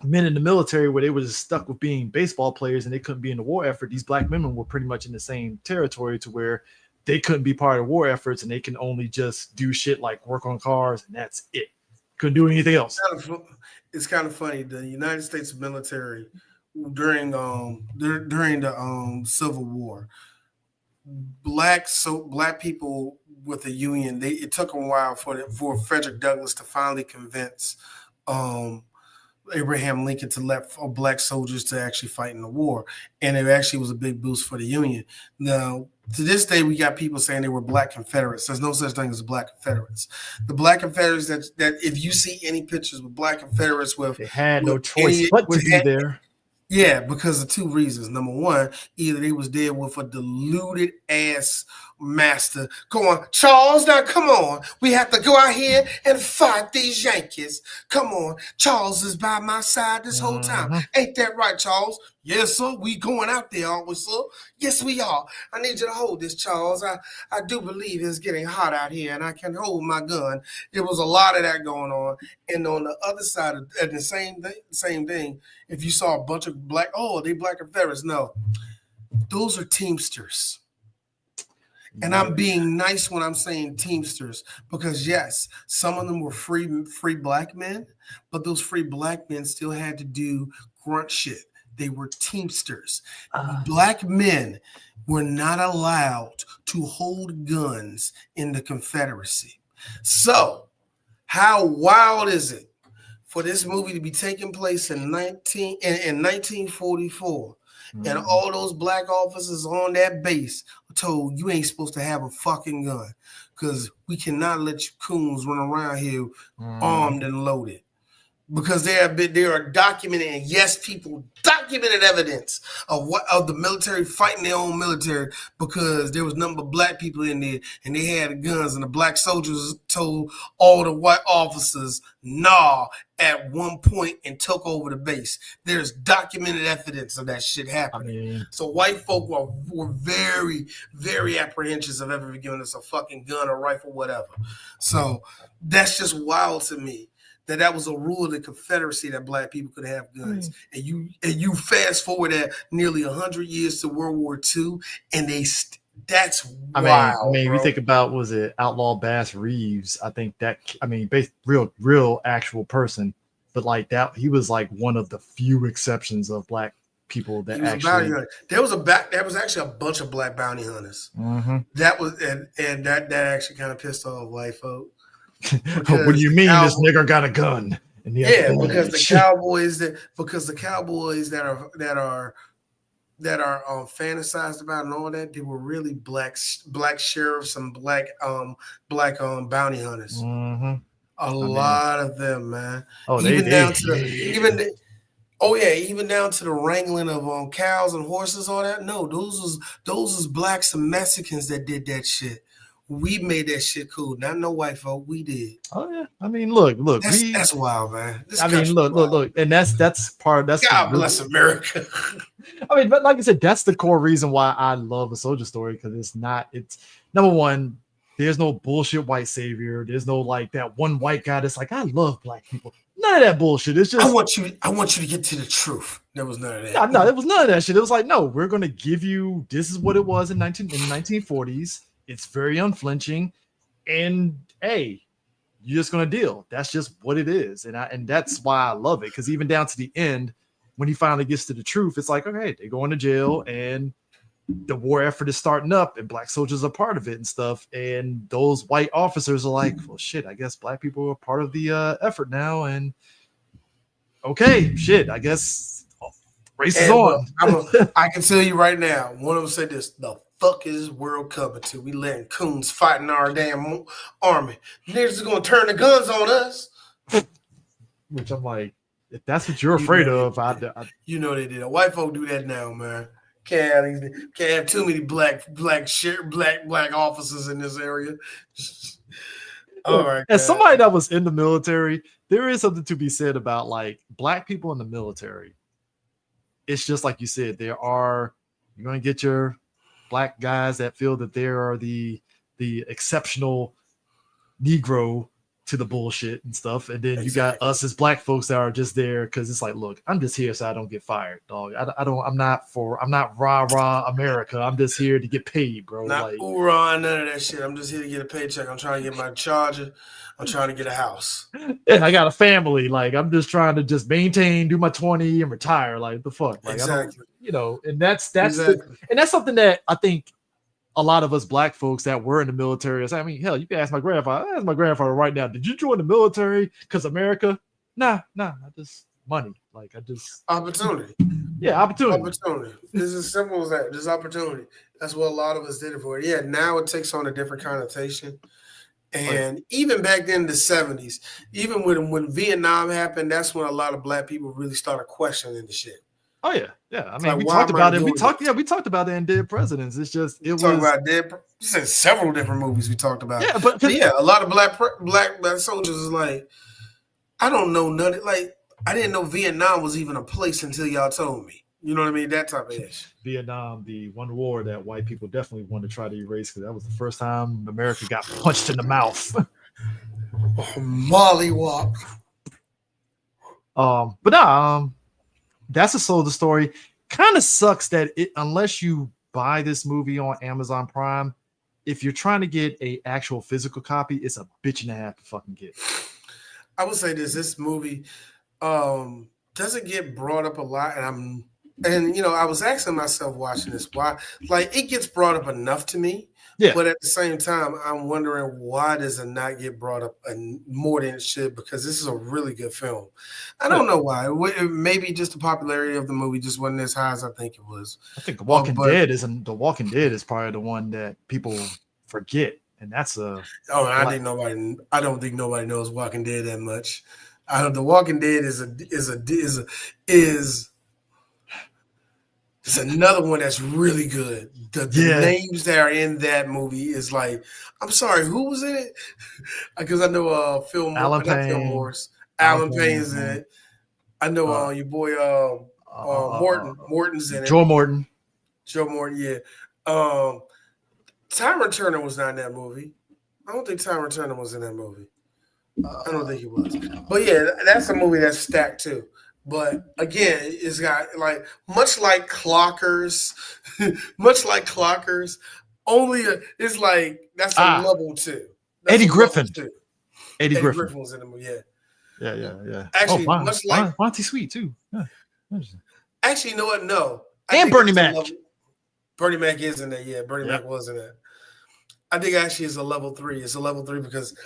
men in the military where they were just stuck with being baseball players and they couldn't be in the war effort, these black women were pretty much in the same territory to where they couldn't be part of war efforts and they can only just do shit like work on cars and that's it. Couldn't do anything else. It's kind of funny. The United States military during the Civil War, black people with the Union, it took a while for Frederick Douglass to finally convince Abraham Lincoln to let black soldiers to actually fight in the war, and it actually was a big boost for the Union. Now, to this day, we got people saying they were black Confederates. There's no such thing as black Confederates. The black Confederates that if you see any pictures with black Confederates they had no choice but to be there. Yeah, because of two reasons. Number one, either they was there with a deluded ass master. Go on, Charles, now come on. We have to go out here and fight these Yankees. Come on. Charles is by my side this whole time. Ain't that right, Charles? Yes, sir. We going out there, aren't we, sir? Yes, we are. I need you to hold this, Charles. I do believe it's getting hot out here, and I can hold my gun. There was a lot of that going on. And on the other side of the same thing, if you saw a bunch of they black Confederates. No, those are Teamsters. And I'm being nice when I'm saying Teamsters because yes, some of them were free black men, but those free black men still had to do grunt shit. They were Teamsters. Black men were not allowed to hold guns in the Confederacy. So, how wild is it for this movie to be taking place in 1944? And all those black officers on that base are told you ain't supposed to have a fucking gun because we cannot let you coons run around here armed and loaded. Because there are documented, and yes, people documented evidence of the military fighting their own military because there was nothing but black people in there and they had guns, and the black soldiers told all the white officers nah at one point and took over the base. There's documented evidence of that shit happening. So white folk were very, very apprehensive of ever giving us a fucking gun or rifle, whatever. So that's just wild to me. That was a rule of the Confederacy that black people could have guns. And you fast forward that nearly 100 years to World War II, and that's wild. I mean, we think about, was it Outlaw Bass Reeves? I think that, real actual person, but like that, he was like one of the few exceptions of black people that actually. There was actually a bunch of black bounty hunters. That was and that actually kind of pissed off white folk. What do you mean this nigga got a gun? Because the cowboys that are fantasized about and all that, they were really black sheriffs and black bounty hunters. A lot of them, man. Even down to the wrangling of cows and horses, all that. No, those was blacks and Mexicans that did that shit. We made that shit cool. Not no white folk. We did. Oh yeah. I mean, look. That's wild, man. Look, and that's part. That's God bless America. I mean, but like I said, that's the core reason why I love A Soldier Story, because it's number one. There's no bullshit white savior. There's no like that one white guy that's like, I love black people. None of that bullshit. It's just I want you to get to the truth. There was none of that. No, there was none of that shit. It was like, no, we're gonna give you, this is what it was in the 1940s. It's very unflinching, and hey, you're just gonna deal. That's just what it is, and that's why I love it. Because even down to the end, when he finally gets to the truth, it's like, okay, they're going to jail, and the war effort is starting up, and black soldiers are part of it and stuff. And those white officers are like, well, shit, I guess black people are part of the effort now, and okay, shit, I guess race is on. I can tell you right now, one of them said this: the fuck is this world coming to? We letting coons fighting our damn army. Niggas is gonna turn the guns on us. Which I'm like, if that's what you're afraid of, you know they did. White folk do that now, man. Can't have too many black officers in this area. All right. As somebody that was in the military, there is something to be said about like black people in the military. It's just like you said, you're going to get your black guys that feel that they are the exceptional Negro to the bullshit and stuff, and then you got us as black folks that are just there because it's like, look, I'm just here so I don't get fired, dog. I'm not rah America. I'm just here to get paid, bro. Not like hoorah, none of that shit. I'm just here to get a paycheck. I'm trying to get my charger. I'm trying to get a house. And I got a family. Like, I'm just trying to just maintain, do my 20 and retire. Like, the fuck, like, exactly. And that's something that I think a lot of us black folks that were in the military. I mean, hell, you can ask my grandfather. I ask my grandfather right now, did you join the military because America? Nah, I just money. Like, I just opportunity. Yeah, opportunity. This is as simple as that. Just opportunity. That's what a lot of us did it for. Yeah, now it takes on a different connotation. And even back then in the 70s, even when Vietnam happened, that's when a lot of black people really started questioning the shit. Oh yeah. I mean, we talked about it. We talked about it in Dead Presidents. It's just several different movies we talked about. Yeah, but yeah, a lot of black soldiers is like, I don't know nothing. Like, I didn't know Vietnam was even a place until y'all told me. You know what I mean? That type of ish. Vietnam, the one war that white people definitely wanted to try to erase, because that was the first time America got punched in the mouth. Mollywop. That's A Soldier Story. Kind of sucks that unless you buy this movie on Amazon Prime, if you're trying to get a actual physical copy, it's a bitch and a half to fucking get. I would say this movie doesn't get brought up a lot, and I was asking myself watching this why, like, it gets brought up enough to me, Yeah. but at the same time I'm wondering why does it not get brought up more than it should, because this is a really good film. I don't know why. Maybe just the popularity of the movie just wasn't as high as I think it was. I think The Walking Dead is probably the one that people forget, and that's a I don't think nobody knows Walking Dead that much. The Walking Dead is another one that's really good. The names that are in that movie is like, I'm sorry, who was in it? Because I know Phil Morris, Alan Payne's in it. I know your boy Morton's in it. Joe Morton, yeah. Tyron Turner was not in that movie. I don't think Tyron Turner was in that movie. I don't think he was. But yeah, that's a movie that's stacked too. But again, it's got like much like Clockers, only it's like that's a level 2. That's Eddie Griffin. Eddie Griffin was in the movie. Yeah. Actually, much like Monty Sweet too. Yeah. Actually, you know what? No. And Bernie Mac. Bernie Mac is in there. Yeah, Bernie Mac was in there. I think actually it's a level 3. It's a level 3 because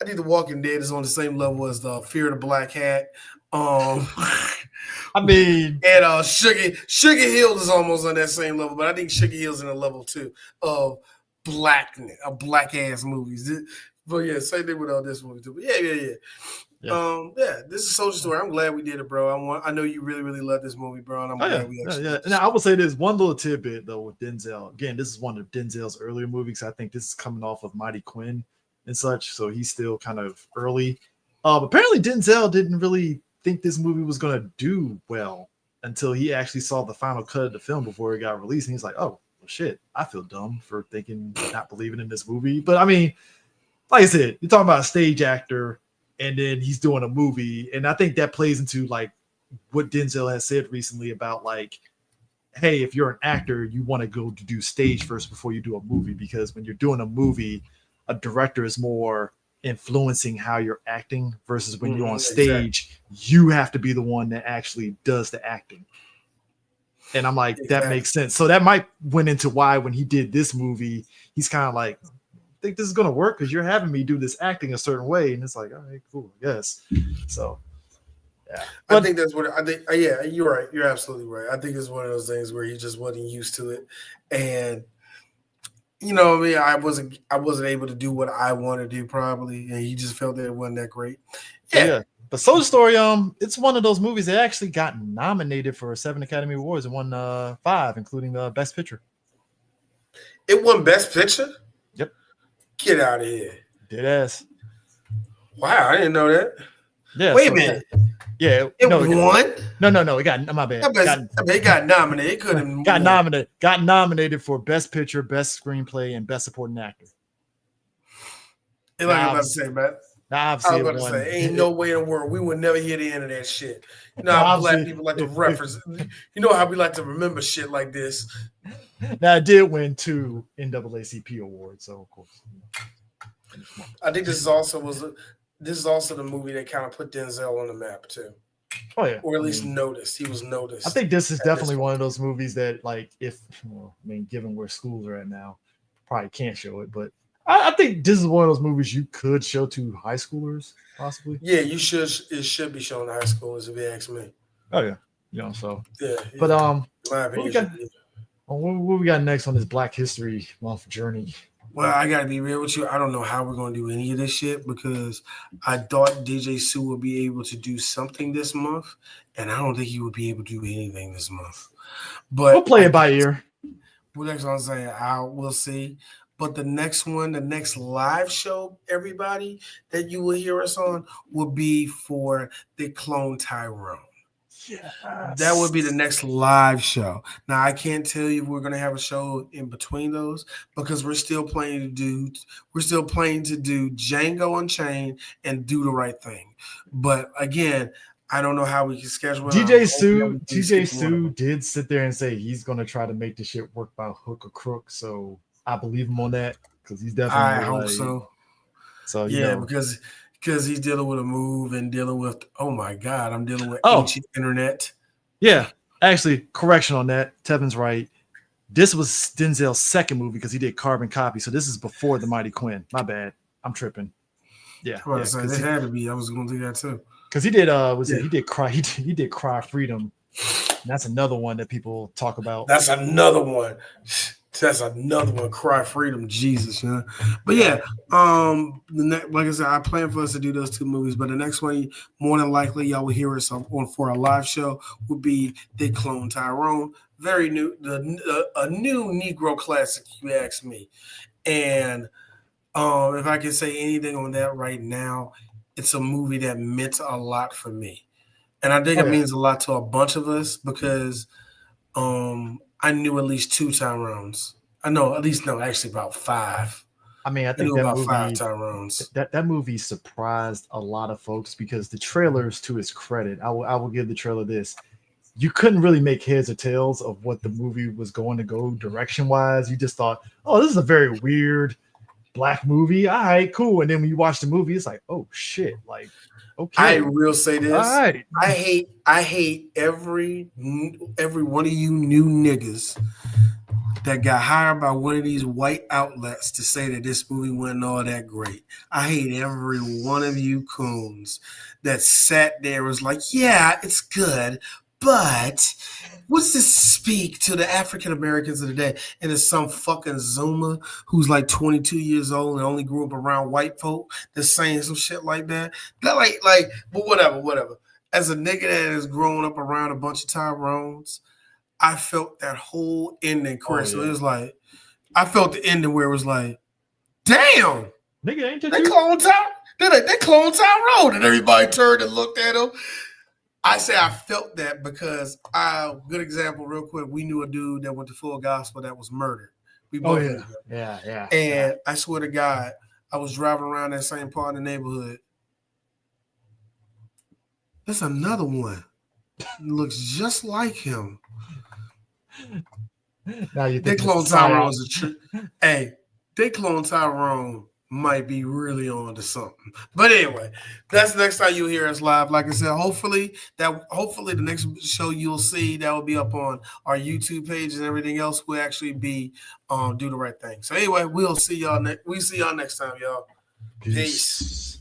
I think The Walking Dead is on the same level as the Fear of the Black Hat. I mean, and Sugar Hill is almost on that same level, but I think Sugar Hill's in a level 2 of black ass movies. But yeah, same thing with all this movie too. But yeah. This is Soldier Story. I'm glad we did it, bro. I know you really, really love this movie, bro. And I'm glad we actually did Now, I will say this one little tidbit though with Denzel. Again, this is one of Denzel's earlier movies. I think this is coming off of Mighty Quinn and such, so he's still kind of early. Apparently, Denzel didn't really think this movie was going to do well until he actually saw the final cut of the film before it got released, and he's like, "Oh, well, shit, I feel dumb for not believing in this movie." But I mean, like I said, you're talking about a stage actor. And then he's doing a movie. And I think that plays into like what Denzel has said recently about like, hey, if you're an actor, you want to go to do stage first before you do a movie. Because when you're doing a movie, a director is more influencing how you're acting versus when you're on stage, you have to be the one that actually does the acting. And I'm like, that makes sense. So that might went into why when he did this movie, he's kind of like, think this is gonna work because you're having me do this acting a certain way, and it's like, all right, cool, yes. So, yeah, I think that's what I think. Yeah, you're right. You're absolutely right. I think it's one of those things where he just wasn't used to it, and I wasn't able to do what I want to do probably, and he just felt that it wasn't that great. Yeah. But Soldier Story, it's one of those movies that actually got nominated for 7 Academy Awards and won 5, including the Best Picture. It won Best Picture? Yep. Get out of here. Dead ass. Wow, I didn't know that. Yeah. Wait a minute. Yeah. It won? No. It got, my bad. It got nominated. It couldn't got nominated for Best Picture, Best Screenplay, and Best Supporting Actor. Like I'm about to say, man. I was about to say, ain't no way in the world we would never hear the end of that shit. You know how black people like to reference. You know how we like to remember shit like this. Now, I did win 2 NAACP awards, so of course. I think this is also the movie that kind of put Denzel on the map too. Oh yeah, or at least noticed. He was noticed. I think this is definitely one of those movies that, like, given where schools are at now, probably can't show it, but I think this is one of those movies you could show to high schoolers, possibly. Yeah, you should. It should be shown to high schoolers if you ask me. Oh yeah, so yeah. But what we got next on this Black History Month journey? Well, I gotta be real with you. I don't know how we're gonna do any of this shit because I thought DJ Sue would be able to do something this month, and I don't think he would be able to do anything this month. But we'll play it by ear. Well, that's what I'm saying. We'll see. But the next live show, everybody that you will hear us on will be for the Clone Tyrone. Yes. That would be the next live show. Now I can't tell you if we're gonna have a show in between those because we're still planning to do Django Unchained and Do the Right Thing. But again, I don't know how we can schedule it. DJ Sue did sit there and say he's gonna try to make the shit work by hook or crook. So I believe him on that because he's definitely I hope like, so. So Yeah, because he's dealing with a move and dealing with, oh my God, I'm dealing with Oh. ancient internet. Yeah, actually, correction on that. Tevin's right. This was Denzel's second movie because he did Carbon Copy. So this is before The Mighty Quinn. My bad. I'm tripping. Yeah, I'm about to say this had to be. I was going to do that too. Because he did. He did Cry. He did Cry Freedom. And that's another one that people talk about. That's another one. That's another one. Cry Freedom, Jesus, yeah. But yeah, like I said, I plan for us to do those two movies. But the next one, more than likely, y'all will hear us on for a live show. Would be They Clone Tyrone. Very new, a new Negro classic, if you ask me. And if I can say anything on that right now, it's a movie that meant a lot for me, and I think it means a lot to a bunch of us because I knew at least 2 Tyrones. Actually about 5. I mean, I think knew that about movie, 5 Tyrones. That movie surprised a lot of folks because the trailers, to its credit, I will give the trailer this. You couldn't really make heads or tails of what the movie was going to go direction wise. You just thought, oh, this is a very weird black movie. All right, cool. And then when you watch the movie, it's like, oh shit, like, okay. I will say this. All right. I hate every one of you new niggas that got hired by one of these white outlets to say that this movie wasn't all that great. I hate every one of you coons that sat there and was like, yeah, it's good, but what's this speak to the African Americans of the day? And it's some fucking Zoomer who's like 22 years old and only grew up around white folk that's saying some shit like that. That but whatever. As a nigga that has grown up around a bunch of Tyrones, I felt that whole ending, Chris. So it was like, I felt the ending where it was like, damn, nigga, ain't they clone Tyrone, and everybody turned and looked at him. I say I felt that because good example, real quick. We knew a dude that went to Full Gospel that was murdered. We both knew that. Yeah. And I swear to God, I was driving around that same part of the neighborhood. There's another one. Looks just like him. Now you think they clone Tyrone they clone Tyrone might be really on to something. But anyway, that's the next time you'll hear us live. Like I said, hopefully the next show you'll see that will be up on our YouTube page and everything else will actually be Do the Right Thing. So anyway, we'll see y'all next time, y'all. Peace.